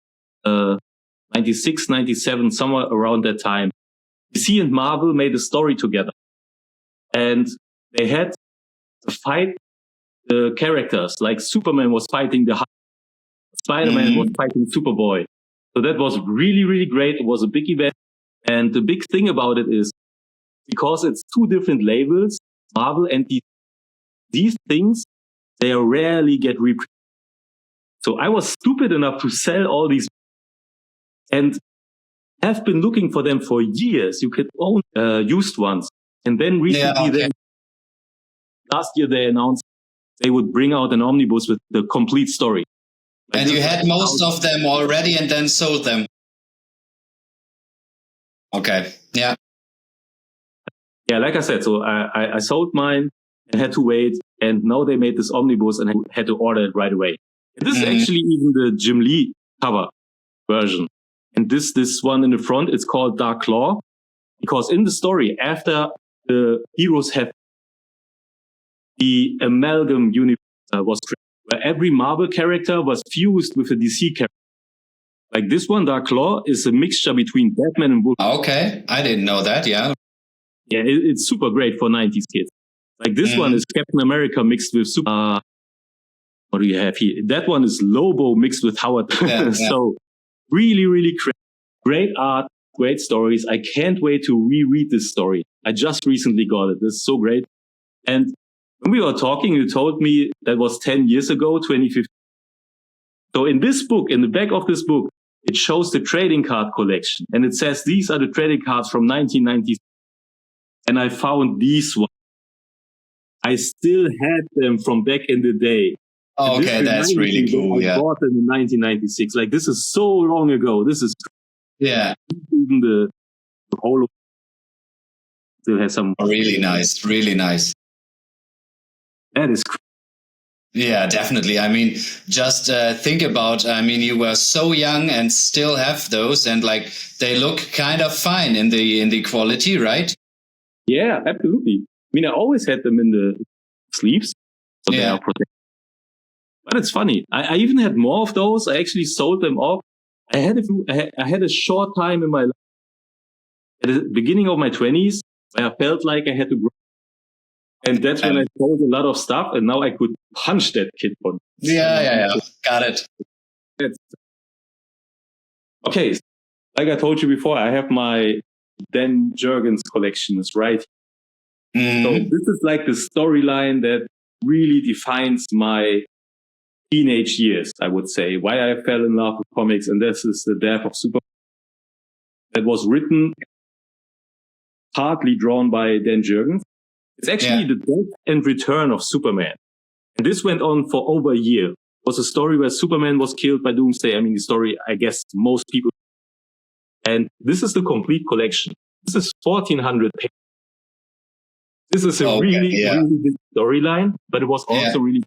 S2: 96, 97, somewhere around that time, DC and Marvel made a story together, and they had to fight the characters. Like Superman was fighting the Hulk, Spider-Man was fighting Superboy. So that was really, really great. It was a big event. And the big thing about it is because it's two different labels, Marvel and DC, these things, they rarely get reprinted. So I was stupid enough to sell all these and have been looking for them for years. You could own used ones. And then recently, last year, they announced they would bring out an omnibus with the complete story.
S1: Like, and you had most of them already and then sold them. Okay. Yeah.
S2: Yeah, like I said, so I sold mine and had to wait. And now they made this omnibus and I had to order it right away. And this is actually even the Jim Lee cover version. And this one in the front, it's called Dark Claw. Because in the story, after the heroes have the amalgam universe was created, where every Marvel character was fused with a DC character. Like this one, Dark Claw, is a mixture between Batman and Wolverine.
S1: Okay, I didn't know that, yeah.
S2: Yeah, it's super great for 90s kids. Like this one is Captain America mixed with Super... what do you have here? That one is Lobo mixed with Howard. So really, really great art, great stories. I can't wait to reread this story. I just recently got it. This is so great. And when we were talking, you told me that was 10 years ago, 2015. So in this book, in the back of this book, it shows the trading card collection. And it says these are the trading cards from 1990s. And I found these ones. I still had them from back in the day.
S1: Okay, that's really cool.
S2: I bought them in 1996. Like, this is so long ago. This is...
S1: Yeah.
S2: Even the whole... still has some...
S1: Really nice. Really nice.
S2: That is...
S1: Yeah, definitely. I mean, just think about, I mean, you were so young and still have those, and like they look kind of fine in the quality, right?
S2: Yeah, absolutely. I mean, I always had them in the sleeves, so they are protected. But it's funny. I even had more of those. I actually sold them off. I had a short time in my life, at the beginning of my 20s, where I felt like I had to grow. And that's when I sold a lot of stuff, and now I could punch that kid for it.
S1: Yeah. Got it.
S2: Okay, like I told you before, I have my Dan Jurgens collections, right? So this is like the storyline that really defines my teenage years, I would say. Why I fell in love with comics, and this is the death of Superman. That was written, partly drawn by Dan Jurgens. It's actually the death and return of Superman. And this went on for over a year. It was a story where Superman was killed by Doomsday. I mean, the story, I guess, most people. And this is the complete collection. This is 1,400 pages. This is a really big storyline, but it was also really...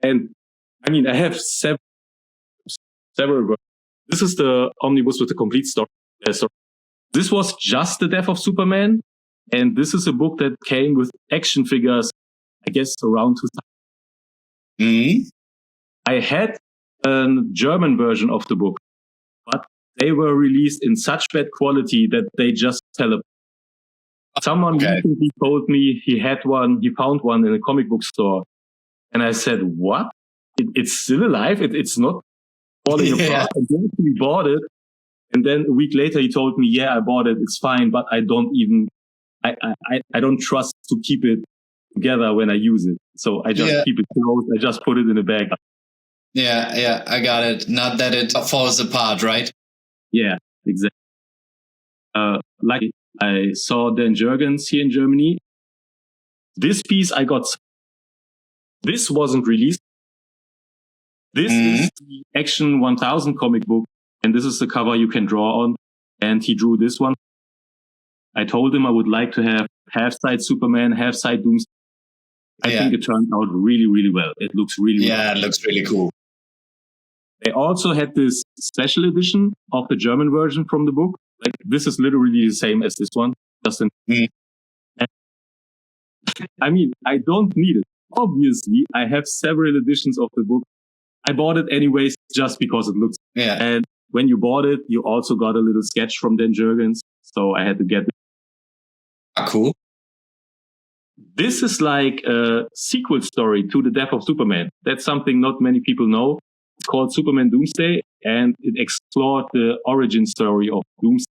S2: And, I mean, I have several... This is the omnibus with the complete story. This was just the death of Superman. And this is a book that came with action figures, I guess, around 2000. I had a German version of the book, but they were released in such bad quality that they just fell apart. Someone recently told me he had one, he found one in a comic book store. And I said, what? It's still alive? It's not falling apart? And then he bought it. And then a week later, he told me, yeah, I bought it. It's fine, but I don't even... I don't trust to keep it together when I use it. So I just keep it closed. I just put it in a bag.
S1: Yeah, I got it. Not that it falls apart, right?
S2: Yeah, exactly. Like I saw Dan Jurgens here in Germany. This piece I got... This wasn't released. This is the Action 1000 comic book, and this is the cover you can draw on. And he drew this one. I told him I would like to have half-side Superman, half-side Doomsday. I think it turned out really, really well. It looks really well.
S1: Yeah, it looks really cool.
S2: They also had this special edition of the German version from the book. Like, this is literally the same as this one. Just in I mean, I don't need it. Obviously, I have several editions of the book. I bought it anyways just because it looks.
S1: Yeah.
S2: And when you bought it, you also got a little sketch from Dan Jurgens. So I had to get it.
S1: Cool.
S2: This is like a sequel story to The Death of Superman. That's something not many people know. It's called Superman Doomsday, and it explored the origin story of Doomsday.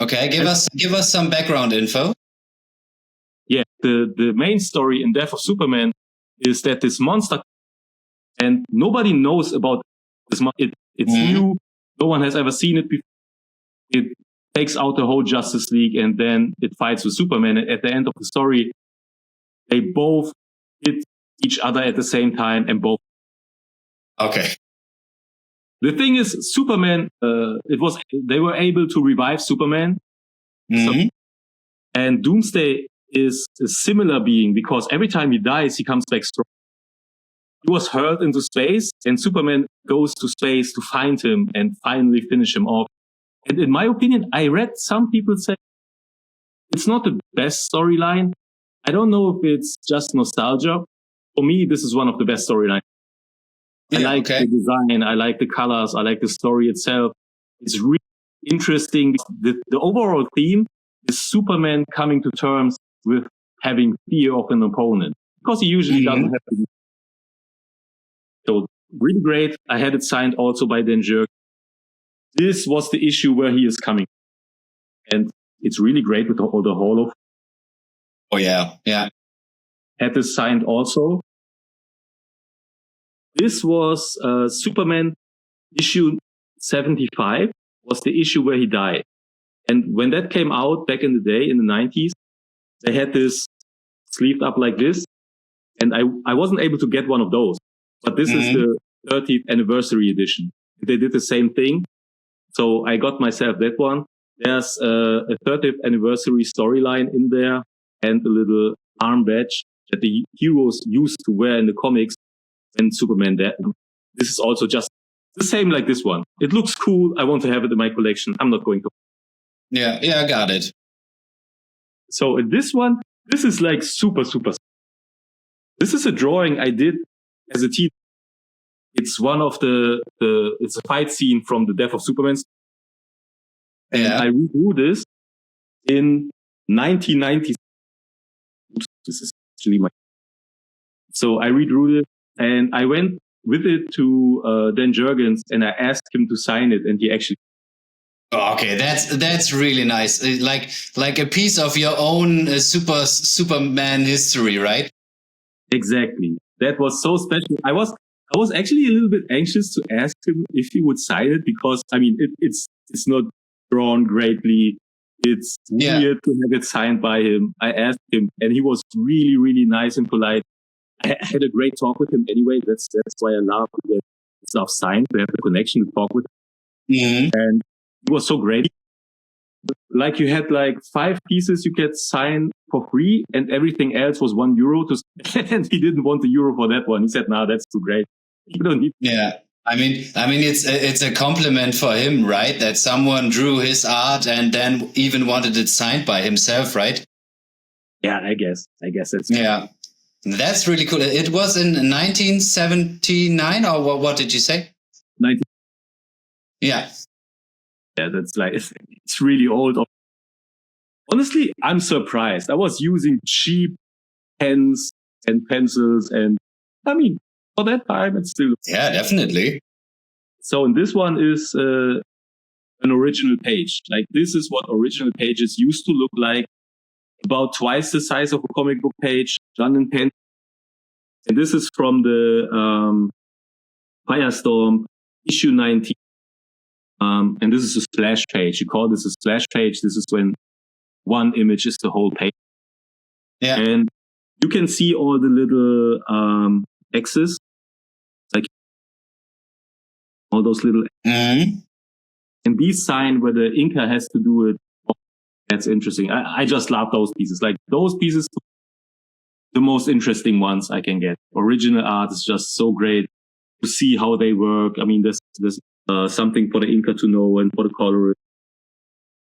S1: Okay, give us some background info.
S2: Yeah, the main story in Death of Superman is that this monster, and nobody knows about this monster. It's new. No one has ever seen it before. It takes out the whole Justice League, and then it fights with Superman. And at the end of the story, they both hit each other at the same time, and both.
S1: Okay.
S2: The thing is, Superman. They were able to revive Superman, and Doomsday is a similar being because every time he dies, he comes back strong. He was hurled into space, and Superman goes to space to find him and finally finish him off. And in my opinion, I read some people say it's not the best storyline. I don't know if it's just nostalgia. For me, this is one of the best storylines. I like the design. I like the colors. I like the story itself. It's really interesting. The overall theme is Superman coming to terms with having fear of an opponent because he usually doesn't have to. So really great. I had it signed also by Dan Jurgens. This was the issue where he is coming. And it's really great with the whole of.
S1: Oh, yeah. Yeah.
S2: Had this signed also. This was Superman issue 75 was the issue where he died. And when that came out back in the day, in the 90s, they had this sleeved up like this. And I wasn't able to get one of those. But this is the 30th anniversary edition. They did the same thing. So I got myself that one. There's a 30th anniversary storyline in there and a little arm badge that the heroes used to wear in the comics when Superman died. This is also just the same like this one. It looks cool. I want to have it in my collection. I'm not going to.
S1: Yeah, I got it.
S2: So this one, this is like super. This is a drawing I did as a teen. It's one of it's a fight scene from The Death of Superman. And I redrew this in 1990. Oops, this is actually my. So I redrew it and I went with it to Dan Jurgens and I asked him to sign it, and he actually.
S1: Oh, okay, that's really nice. Like a piece of your own Superman history, right?
S2: Exactly. That was so special. I was actually a little bit anxious to ask him if he would sign it because I mean it's not drawn greatly. It's weird to have it signed by him. I asked him, and he was really, really nice and polite. I had a great talk with him anyway. That's why I love to get stuff signed, to have the connection to talk with him. And it was so great. Like you had like 5 pieces you could sign for free, and everything else was €1 and he didn't want the euro for that one. He said, "No, that's too great. You don't need."
S1: Yeah. I mean, it's a compliment for him, right? That someone drew his art and then even wanted it signed by himself, right?
S2: Yeah, I guess that's.
S1: Yeah. That's really cool. It was in 1979, or what did you say?
S2: 19.
S1: Yeah.
S2: Yeah, that's like, it's really old. Honestly, I'm surprised. I was using cheap pens and pencils, and I mean, for that time, it's still.
S1: Yeah, definitely.
S2: So, and this one is an original page. Like, this is what original pages used to look like. About twice the size of a comic book page, done in pen. And this is from the Firestorm issue 19. And this is a splash page. You call this a splash page. This is when one image is the whole page.
S1: Yeah.
S2: And you can see all the little X's. Like all those little.
S1: Mm-hmm.
S2: And these sign where the inker has to do it. That's interesting. I just love those pieces. Like those pieces, the most interesting ones I can get. Original art is just so great to see how they work. I mean, there's something for the inker to know and for the colorist.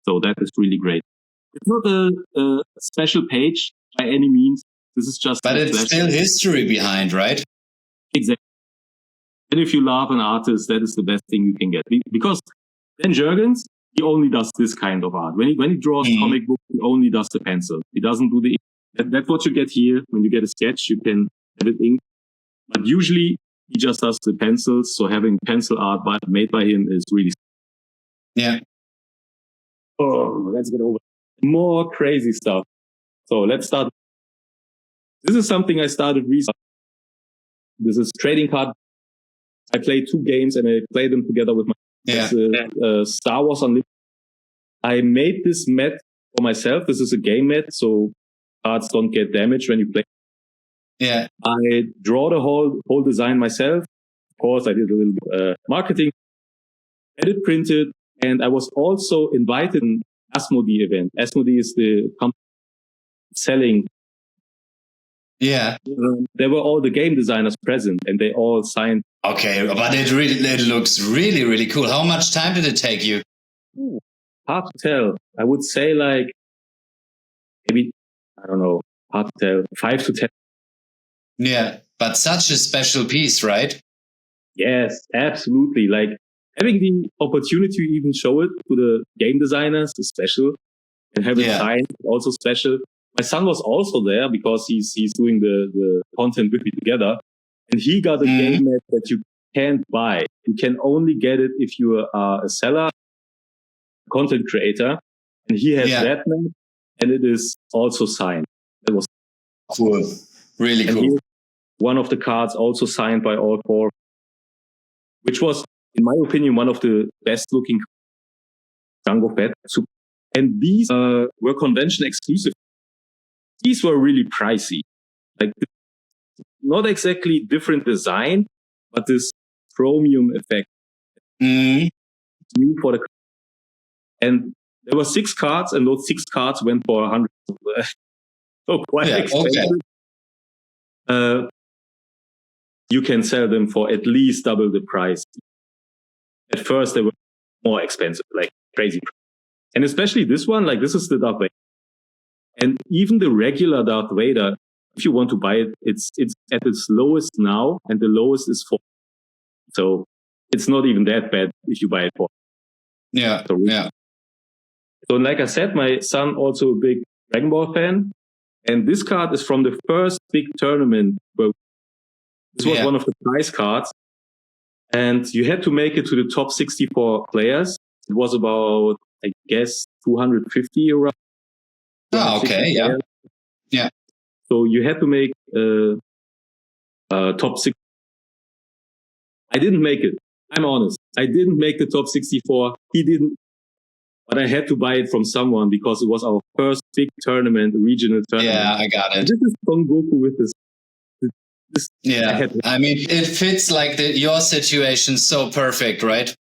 S2: So that is really great. It's not a special page by any means. This is just.
S1: But it's still history behind, right?
S2: Exactly. And if you love an artist, that is the best thing you can get. Because Dan Jurgens, he only does this kind of art. When he draws comic books, he only does the pencil. He doesn't do the ink. That's what you get here. When you get a sketch, you can edit ink. But usually, he just does the pencils. So having pencil art made by him is really.
S1: Yeah.
S2: Oh, let's get over more crazy stuff. So let's start. This is something I started recently. This is trading card. I play 2 games and I play them together with my Star Wars Unlimited. I made this mat for myself. This is a game mat, so cards don't get damaged when you play.
S1: Yeah.
S2: I draw the whole design myself. Of course, I did a little marketing, had it printed, and I was also invited to an Asmodee event. Asmodee is the company selling.
S1: Yeah.
S2: There were all the game designers present, and they all signed.
S1: Okay, but it looks really, really cool. How much time did it take you?
S2: Hard to tell. I would say like maybe, I don't know, hard to tell, 5 to 10.
S1: Yeah, but such a special piece, right?
S2: Yes, absolutely. Like having the opportunity to even show it to the game designers is special, and have it signed also special. My son was also there because he's doing the content with me together, and he got a game mat that you can't buy. You can only get it if you are a seller, content creator, and he has that mat, and it is also signed. It was
S1: cool, really cool.
S2: One of the cards also signed by all 4, which was, in my opinion, one of the best looking Django Fett. And these were convention exclusive. These were really pricey. Like, not exactly different design, but this chromium effect. New for the. And there were 6 cards, and those 6 cards went for 100. So quite expensive. Okay. You can sell them for at least double the price. At first, they were more expensive, like crazy. And especially this one, like this is the Darth Vader. And even the regular Darth Vader, if you want to buy it, it's at its lowest now, and the lowest is 4. So it's not even that bad if you buy it for.
S1: Yeah,
S2: So like I said, my son also a big Dragon Ball fan, and this card is from the first big tournament. This was one of the prize cards, and you had to make it to the top 64 players. It was about, I guess, 250 euros.
S1: Oh, okay, yeah.
S2: So you had to make top 6. I didn't make it. I'm honest. I didn't make the top 64. He didn't. But I had to buy it from someone because it was our first big tournament, regional tournament.
S1: Yeah, I got it.
S2: And this is Son Goku with this.
S1: I mean, it fits like your situation so perfect, right?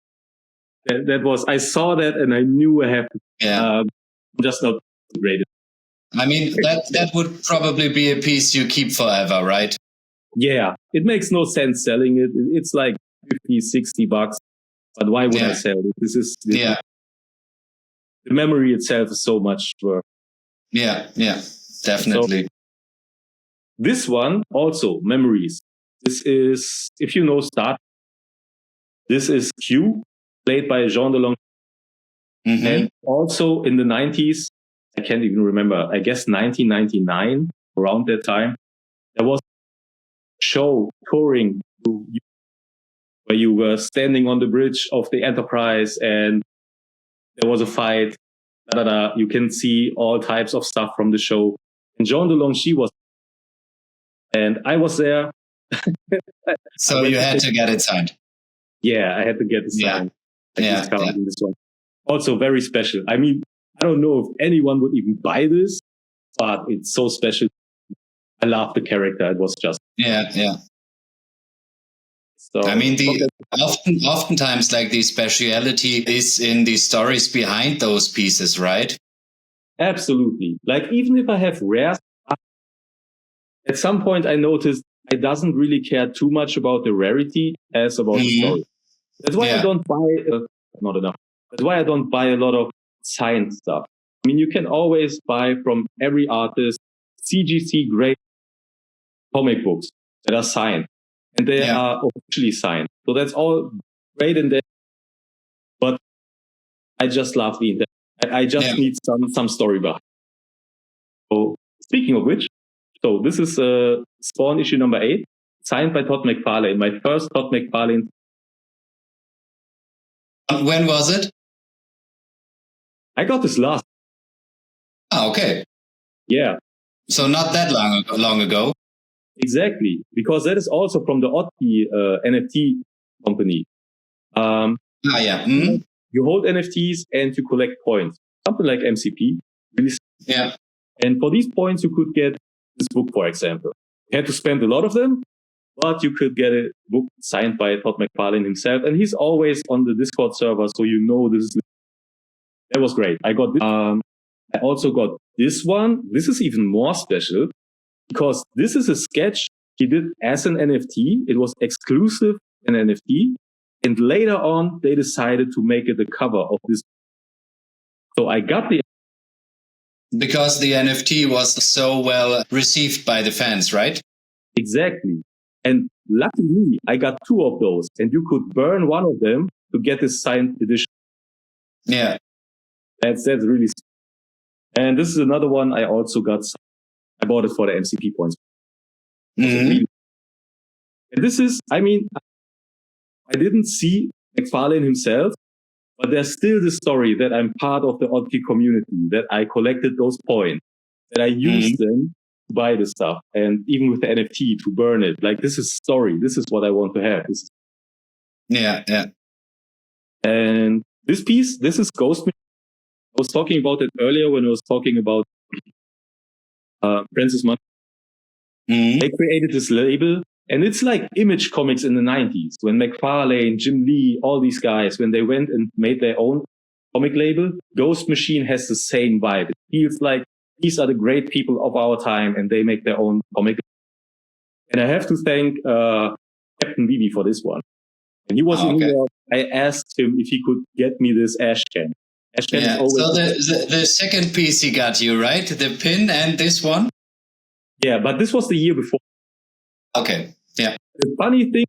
S2: That was, I saw that and I knew I have to. Just not rated.
S1: I mean, that would probably be a piece you keep forever, right?
S2: Yeah, it makes no sense selling it. It's like 50, 60 bucks. But why would I sell it? This is the memory itself is so much worth.
S1: Yeah, definitely.
S2: So, this one also, memories. This is, if you know Star, this is Q, played by Jean Delong. And also in the 90s, I can't even remember, I guess 1999, around that time, there was a show touring where you were standing on the bridge of the Enterprise and there was a fight. You can see all types of stuff from the show. And Jean Delongchy was, and I was there.
S1: So you had to get it signed.
S2: Yeah, I had to get it signed. This one. Also very special. I mean, I don't know if anyone would even buy this, but it's so special. I love the character. It was just So
S1: I mean, oftentimes like the speciality is in the stories behind those pieces, right?
S2: absolutely. Like even if I have rare, at some point I noticed I doesn't really care too much about the rarity as about the story. That's why I don't buy not enough. That's why I don't buy a lot of science stuff. I mean, you can always buy from every artist CGC grade comic books that are signed, and they are officially signed. So that's all great in there. But I just love the internet. I just need some story behind. So speaking of which, so this is Spawn issue number 8, signed by Todd McFarlane. My first Todd McFarlane.
S1: When was it?
S2: I got this last.
S1: Oh, okay.
S2: Yeah.
S1: So not that long ago.
S2: Exactly, because that is also from the Oddkey NFT company. You hold NFTs and you collect points, something like MCP.
S1: Yeah.
S2: And for these points, you could get this book, for example. You had to spend a lot of them, but you could get a book signed by Todd McFarlane himself. And he's always on the Discord server, so you know that was great. I got this. I also got this one. This is even more special because this is a sketch he did as an NFT. It was exclusive an NFT. And later on, they decided to make it the cover of this. So I got
S1: because the NFT was so well received by the fans, right?
S2: Exactly. And luckily, I got 2 of those, and you could burn one of them to get this signed edition.
S1: Yeah.
S2: That's really. And this is another one I also got. I bought it for the MCP points. And this is, I mean, I didn't see McFarlane himself, but there's still the story that I'm part of the Oddkey community, that I collected those points, that I used them to buy the stuff, and even with the NFT to burn it. Like, this is story. This is what I want to have.
S1: Yeah.
S2: And this piece, this is Ghost. I was talking about it earlier when I was talking about Francis Munn. They created this label, and it's like Image Comics in the 90s, when McFarlane, Jim Lee, all these guys, when they went and made their own comic label. Ghost Machine has the same vibe. It feels like these are the great people of our time, and they make their own comic. And I have to thank Captain Vivi for this one. And he was in New York. I asked him if he could get me this ash can. Ash can is always
S1: so the second piece he got you, right? The pin and this one?
S2: Yeah, but this was the year before.
S1: Okay, yeah.
S2: The funny thing,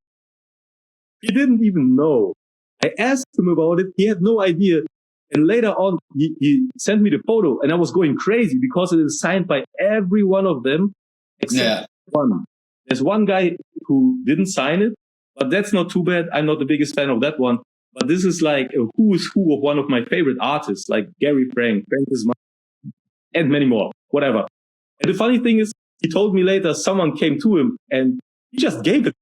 S2: he didn't even know. I asked him about it. He had no idea. And later on, he sent me the photo, and I was going crazy because it is signed by every one of them except one. There's one guy who didn't sign it, but that's not too bad. I'm not the biggest fan of that one. But this is like a who's who of one of my favorite artists, like Gary Frank, Francis Munn, and many more, whatever. And the funny thing is, he told me later someone came to him and he just gave it.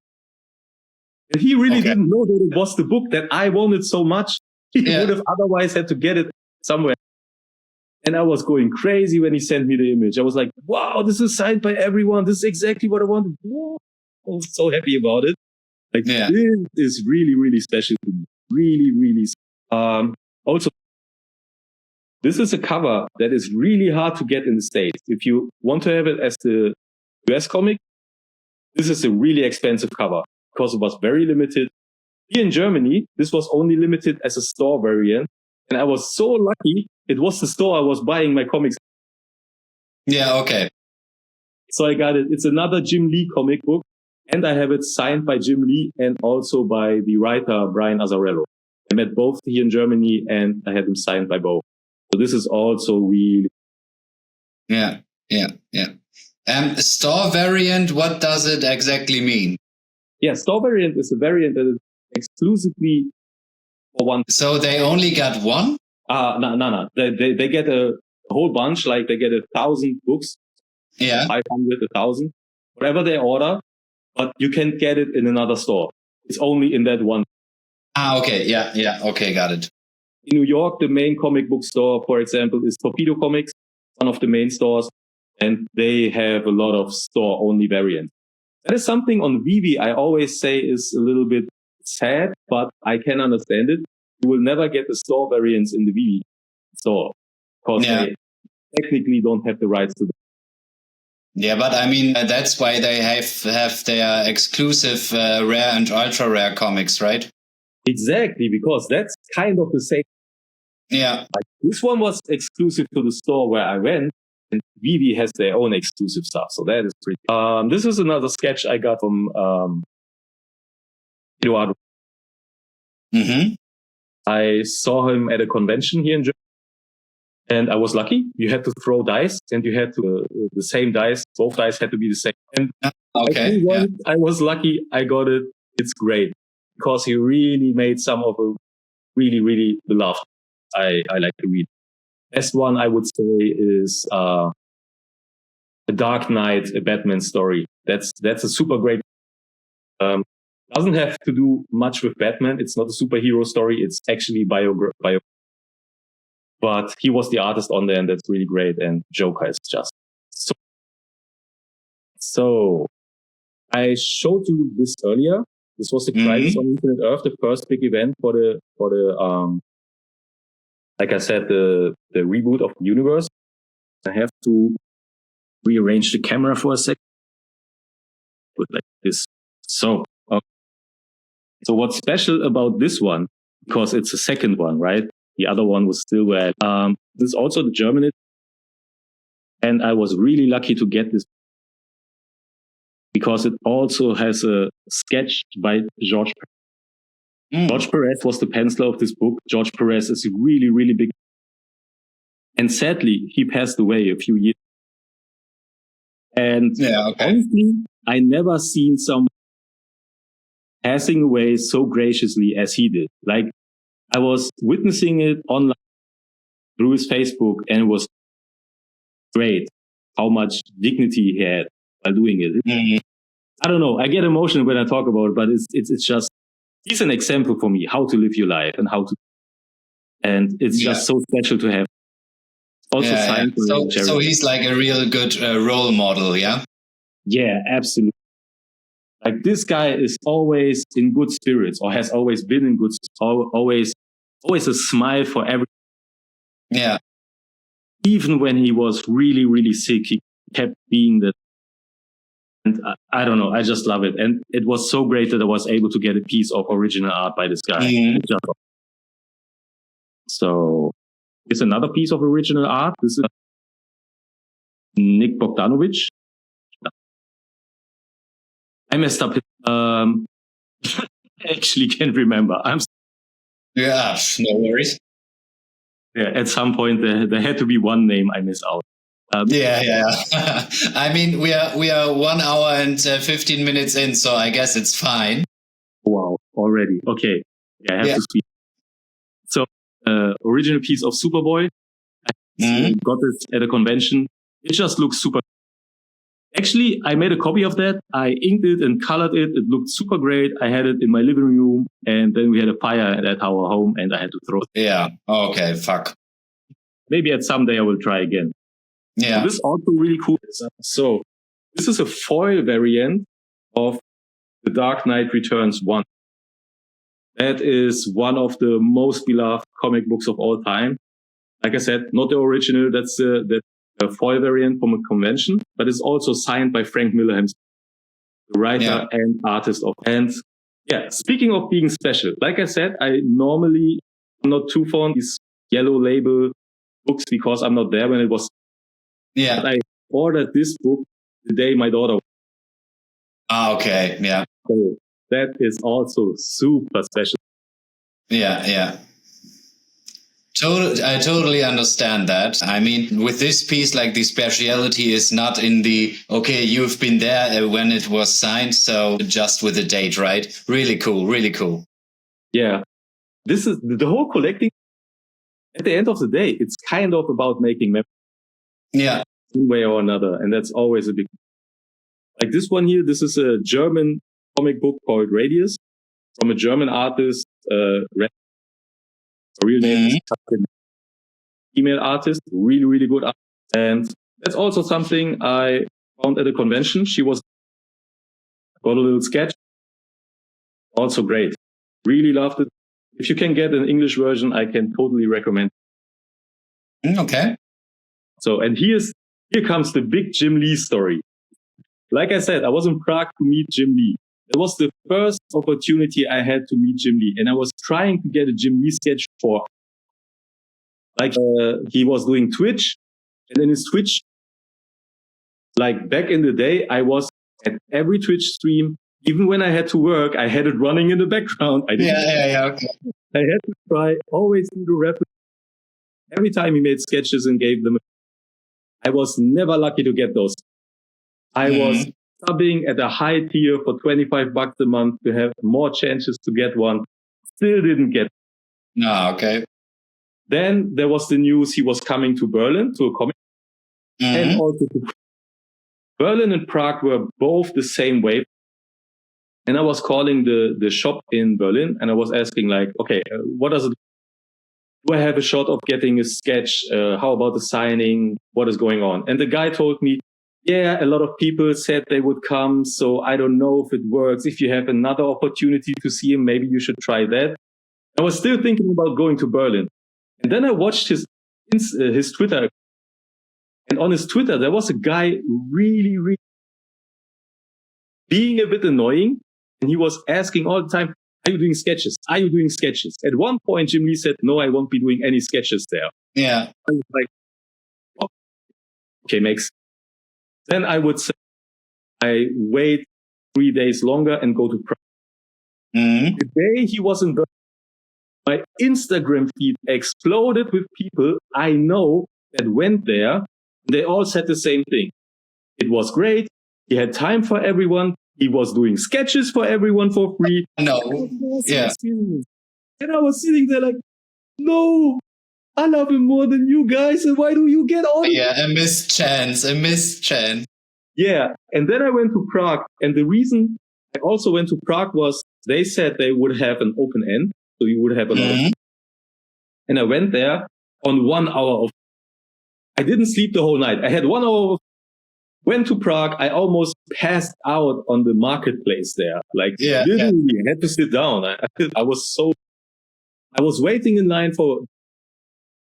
S2: And he really didn't know that it was the book that I wanted so much. He would have otherwise had to get it somewhere. And I was going crazy when he sent me the image. I was like, wow, this is signed by everyone. This is exactly what I wanted. Whoa. I was so happy about it. Like, this is really, really special to me. Really, really. Also, this is a cover that is really hard to get in the States. If you want to have it as the US comic, this is a really expensive cover because it was very limited. Here in Germany, this was only limited as a store variant. And I was so lucky. It was the store I was buying my comics.
S1: Yeah, okay.
S2: So I got it. It's another Jim Lee comic book. And I have it signed by Jim Lee and also by the writer Brian Azzarello. I met both here in Germany and I had them signed by both. So this is also really...
S1: Yeah. Store variant, what does it exactly mean?
S2: Yeah, store variant is a variant that is exclusively for one.
S1: So they only got one?
S2: No. They get a whole bunch, like they get 1,000 books.
S1: Yeah.
S2: 500, 1,000, whatever they order, but you can't get it in another store. It's only in that one.
S1: Okay. Yeah. Okay, got it.
S2: In New York, the main comic book store, for example, is Torpedo Comics, one of the main stores, and they have a lot of store-only variants. That is something on Vivi I always say is a little bit sad, but I can understand it. You will never get the store variants in the Vivi store because they technically don't have the rights to them.
S1: Yeah, but I mean, that's why they have their exclusive rare and ultra rare comics, right?
S2: Exactly, because that's kind of the same.
S1: Yeah.
S2: Like, this one was exclusive to the store where I went, and Vivi has their own exclusive stuff. So that is pretty. This is another sketch I got from Eduardo.
S1: Mm-hmm.
S2: I saw him at a convention here in Germany. And I was lucky. You had to throw dice, and you had to the same dice. Both dice had to be the same. And I was lucky. I got it. It's great because he really made some of the really, really beloved. I like to read. Best one I would say is A Dark Knight, a Batman story. That's a super great. Doesn't have to do much with Batman. It's not a superhero story. It's actually bio. But he was the artist on there, and that's really great. And Joker is just so. So I showed you this earlier. This was the Crisis on Infinite Earth, the first big event for the like I said, the reboot of the universe. I have to rearrange the camera for a second. Put like this. So what's special about this one? Because it's the second one, right? The other one was still where this is also the German, and I was really lucky to get this because it also has a sketch by George Perez. George Perez was the penciler of this book. George Perez is really, really big. And sadly, he passed away a few years. And honestly, I never seen someone passing away so graciously as he did. Like, I was witnessing it online through his Facebook, and it was great how much dignity he had while doing it. I don't know. I get emotional when I talk about it, but it's just, he's an example for me, how to live your life and how to, and it's just so special to have. Also signed for
S1: so he's like a real good role model, yeah?
S2: Yeah, absolutely. Like, this guy is always in good spirits, or has always been in good spirits, always a smile for everyone.
S1: Yeah.
S2: Even when he was really, really sick, he kept being that. And I don't know, I just love it. And it was so great that I was able to get a piece of original art by this guy. So here's another piece of original art. This is Nick Bogdanovich. I messed up. I actually can't remember.
S1: No worries.
S2: Yeah, at some point there had to be one name I missed out.
S1: I mean, we are 1 hour and 15 minutes in, so I guess it's fine.
S2: Wow, already. Okay, I have to speak. So, original piece of Superboy. I got it at a convention. It just looks super. Actually, I made a copy of that. I inked it and colored it. It looked super great. I had it in my living room, and then we had a fire at our home, and I had to throw it.
S1: Yeah. Okay. Fuck.
S2: Maybe at some day I will try again. Yeah. So this is also really cool. So this is a foil variant of The Dark Knight Returns 1. That is one of the most beloved comic books of all time. Like I said, not the original. That's the foil variant from a convention, but it's also signed by Frank Miller himself, the writer and artist of. And speaking of being special, like I said, I normally am not too fond of these yellow label books because I'm not there when it was. Yeah. But I ordered this book the day my daughter.
S1: Okay. Yeah.
S2: So that is also super special.
S1: Yeah. I totally understand that. I mean, with this piece, like, the speciality is not in the, okay, you've been there when it was signed, so just with the date, right? Really cool, really cool. Yeah. This is the whole collecting. At the end of the day, it's kind of about making memories. Yeah. One way or another. And that's always a big, like this one here, this is a German comic book called Radius from a German artist, real name is female artist, really, really good artist. And that's also something I found at a convention. She was
S2: got a little sketch. Also great. Really loved it. If you can get an English version, I can totally recommend.
S1: Okay.
S2: So, and here comes the big Jim Lee story. Like I said, I was in Prague to meet Jim Lee. It was the first opportunity I had to meet Jim Lee. And I was trying to get a Jim Lee sketch for, like, he was doing Twitch. And in his Twitch, like back in the day, I was at every Twitch stream. Even when I had to work, I had it running in the background.
S1: Okay.
S2: I had to try, always do the rep. Every time he made sketches and gave them, I was never lucky to get those. I was subbing at a high tier for $25 a month to have more chances to get one. Still didn't get.
S1: No, okay.
S2: Then there was the news he was coming to Berlin to a comic. And also to Berlin and Prague were both the same way. And I was calling the shop in Berlin and I was asking like, okay, what does it do? I have a shot of getting a sketch? How about the signing? What is going on? And the guy told me, yeah, a lot of people said they would come. So I don't know if it works. If you have another opportunity to see him, maybe you should try that. I was still thinking about going to Berlin. And then I watched his Twitter. And on his Twitter, there was a guy really being a bit annoying. And he was asking all the time, are you doing sketches? Are you doing sketches? At one point, Jim Lee said, no, I won't be doing any sketches there.
S1: Yeah.
S2: I was like, oh, okay, makes sense. Then I would say I wait 3 days longer and go to Prague. The day he was in Berlin, my Instagram feed exploded with people I know that went there. They all said the same thing. It was great. He had time for everyone. He was doing sketches for everyone for free.
S1: No. Yeah.
S2: And I was sitting there like, no, I love him more than you guys. And why do you get all?
S1: Yeah, a missed chance.
S2: Yeah. And then I went to Prague. And the reason I also went to Prague was they said they would have an open end. So you would have a lot of. And I went there on 1 hour of. I didn't sleep the whole night. I had 1 hour of. Went to Prague. I almost passed out on the marketplace there. Like, literally, I had to sit down. I was waiting in line for,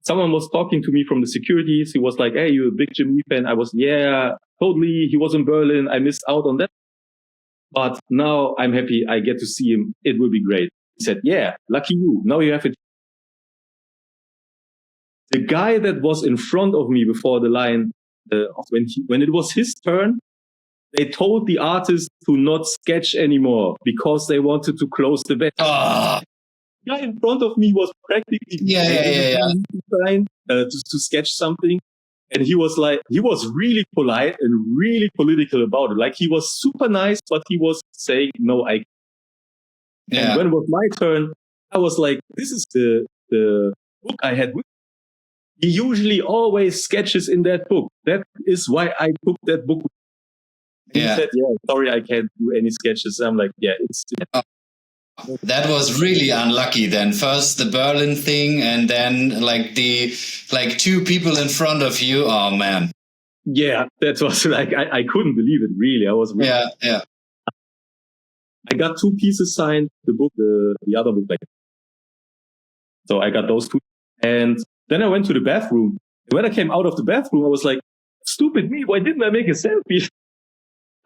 S2: someone was talking to me from the securities. He was like, hey, you're a big Jim Lee fan. I was, yeah, totally. He was in Berlin. I missed out on that. But now I'm happy I get to see him. It will be great. He said, yeah, lucky you. Now you have it. The guy that was in front of me before the line, when it was his turn, they told the artist to not sketch anymore because they wanted to close the bet. The guy in front of me was practically trying to sketch something. And he was really polite and really political about it. Like he was super nice, but he was saying, no, I. Yeah. And when it was my turn, I was like, this is the book I had with. He usually always sketches in that book. That is why I took that book. And he said, yeah, sorry, I can't do any sketches. I'm like, yeah, it's.
S1: That was really unlucky then. First the Berlin thing and then like two people in front of you. Oh man.
S2: Yeah, that was like, I couldn't believe it really. I was really, I got 2 pieces signed, the book, the other book. So I got those 2. And then I went to the bathroom. And when I came out of the bathroom, I was like, stupid me, why didn't I make a selfie?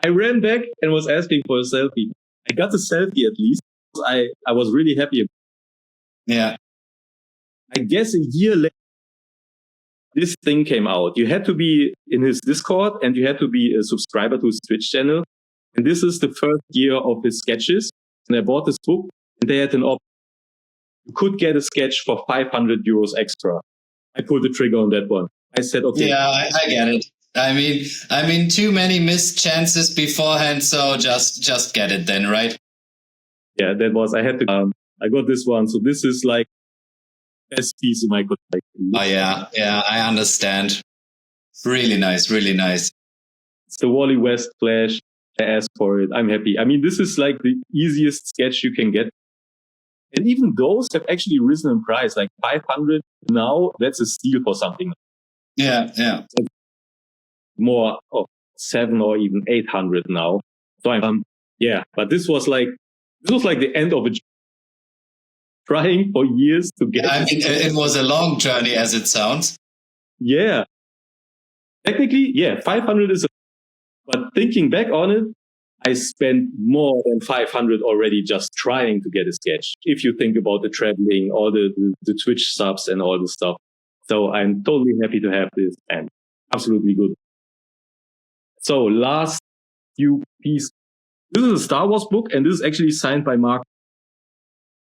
S2: I ran back and was asking for a selfie. I got the selfie at least. I was really happy.
S1: Yeah.
S2: I guess a year later, this thing came out. You had to be in his Discord and you had to be a subscriber to his Twitch channel. And this is the first year of his sketches. And I bought this book and they had an option. You could get a sketch for 500 euros extra. I pulled the trigger on that one. I said, okay.
S1: Yeah, I get it. I mean, too many missed chances beforehand. So just get it then, right?
S2: Yeah, that was, I had to, I got this one. So this is like best piece in my collection.
S1: Oh yeah. Yeah, I understand. Really nice. Really nice.
S2: It's the Wally West Flash. I asked for it. I'm happy. I mean, this is like the easiest sketch you can get. And even those have actually risen in price, like 500 now. That's a steal for something.
S1: Yeah, yeah.
S2: More, 7 or even 800 now. So Yeah, but this was like the end of a trying for years to get.
S1: I mean, it was a long journey, as it sounds.
S2: Yeah, technically, yeah, 500 is. But thinking back on it, I spent more than 500 already just trying to get a sketch. If you think about the traveling, all the Twitch subs and all the stuff. So I'm totally happy to have this and absolutely good. So last few pieces. This is a Star Wars book and this is actually signed by Mark.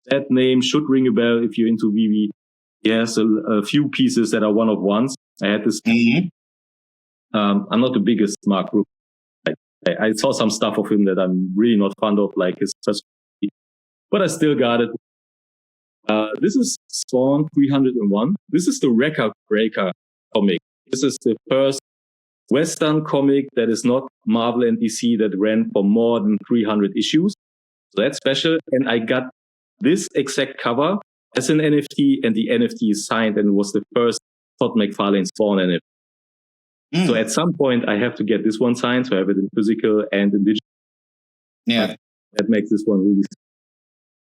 S2: That name should ring a bell if you're into VV. He has a few pieces that are one of ones. I had this. Mm-hmm. I'm not the biggest Mark Brook. I saw some stuff of him that I'm really not fond of, like his first, but I still got it. This is Spawn 301. This is the Record Breaker comic. This is the first Western comic that is not Marvel and DC that ran for more than 300 issues. So that's special. And I got this exact cover as an NFT, and the NFT is signed, and it was the first Todd McFarlane Spawn NFT. So at some point, I have to get this one signed, so I have it in physical and in digital.
S1: Yeah.
S2: That makes this one really.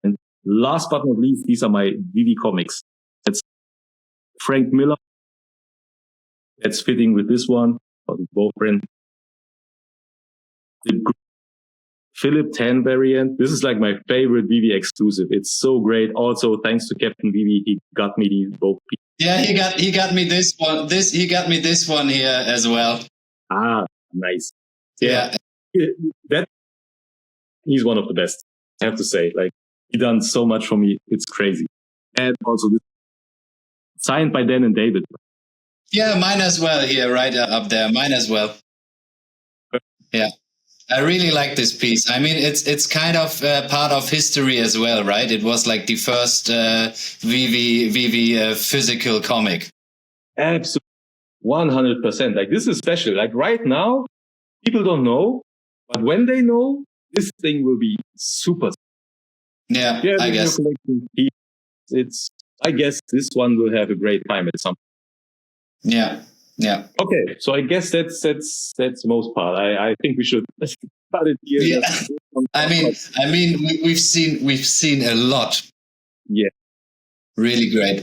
S2: And last but not least, these are my VV comics. That's Frank Miller. That's fitting with this one, or both print. The Philip 10 variant. This is like my favorite VV exclusive. It's so great. Also, thanks to Captain VV, he got me these both pieces.
S1: Yeah, he got me this one. He got me this one here as well.
S2: Ah, nice. Yeah. That he's one of the best. I have to say, like, he done so much for me. It's crazy. And also this, signed by Dan and David.
S1: Yeah, mine as well here, right up there. Mine as well. Yeah. I really like this piece. I mean, it's kind of part of history as well, right? It was like the first VV physical comic.
S2: Absolutely, 100%. Like, this is special. Like, right now, people don't know, but when they know, this thing will be super.
S1: Yeah, I guess.
S2: It's. I guess this one will have a great time at some point.
S1: Yeah. Yeah.
S2: Okay, so I guess that's the most part. I think we should start it here.
S1: Yeah. I mean, we've seen a lot.
S2: Yeah.
S1: Really great,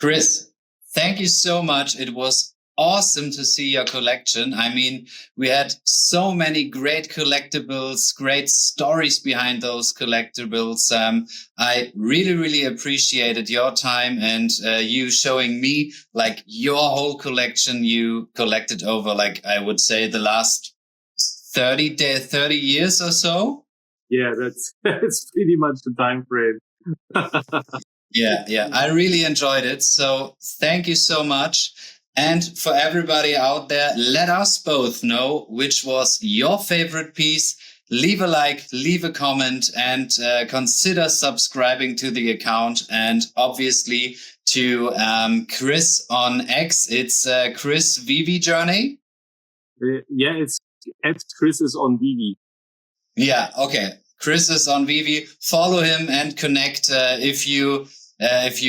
S1: Chris. Thank you so much. It was awesome to see your collection. I mean, we had so many great collectibles, great stories behind those collectibles. I really appreciated your time and you showing me like your whole collection you collected over, like, I would say the last 30 years or so.
S2: Yeah, that's pretty much the time frame.
S1: Yeah. I really enjoyed it. So thank you so much. And for everybody out there, let us both know which was your favorite piece. Leave a like, leave a comment, and consider subscribing to the account. And obviously to Chris on X, it's Chris VV Journey.
S2: Yeah, it's Chris is on VV.
S1: Yeah, okay. Chris is on VV. Follow him and connect if you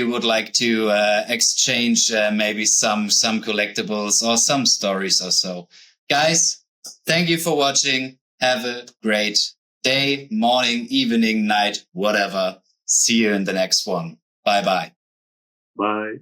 S1: would like to exchange maybe some collectibles or some stories or so. Guys, thank you for watching. Have a great day, morning, evening, night, whatever. See you in the next one. Bye-bye.
S2: Bye.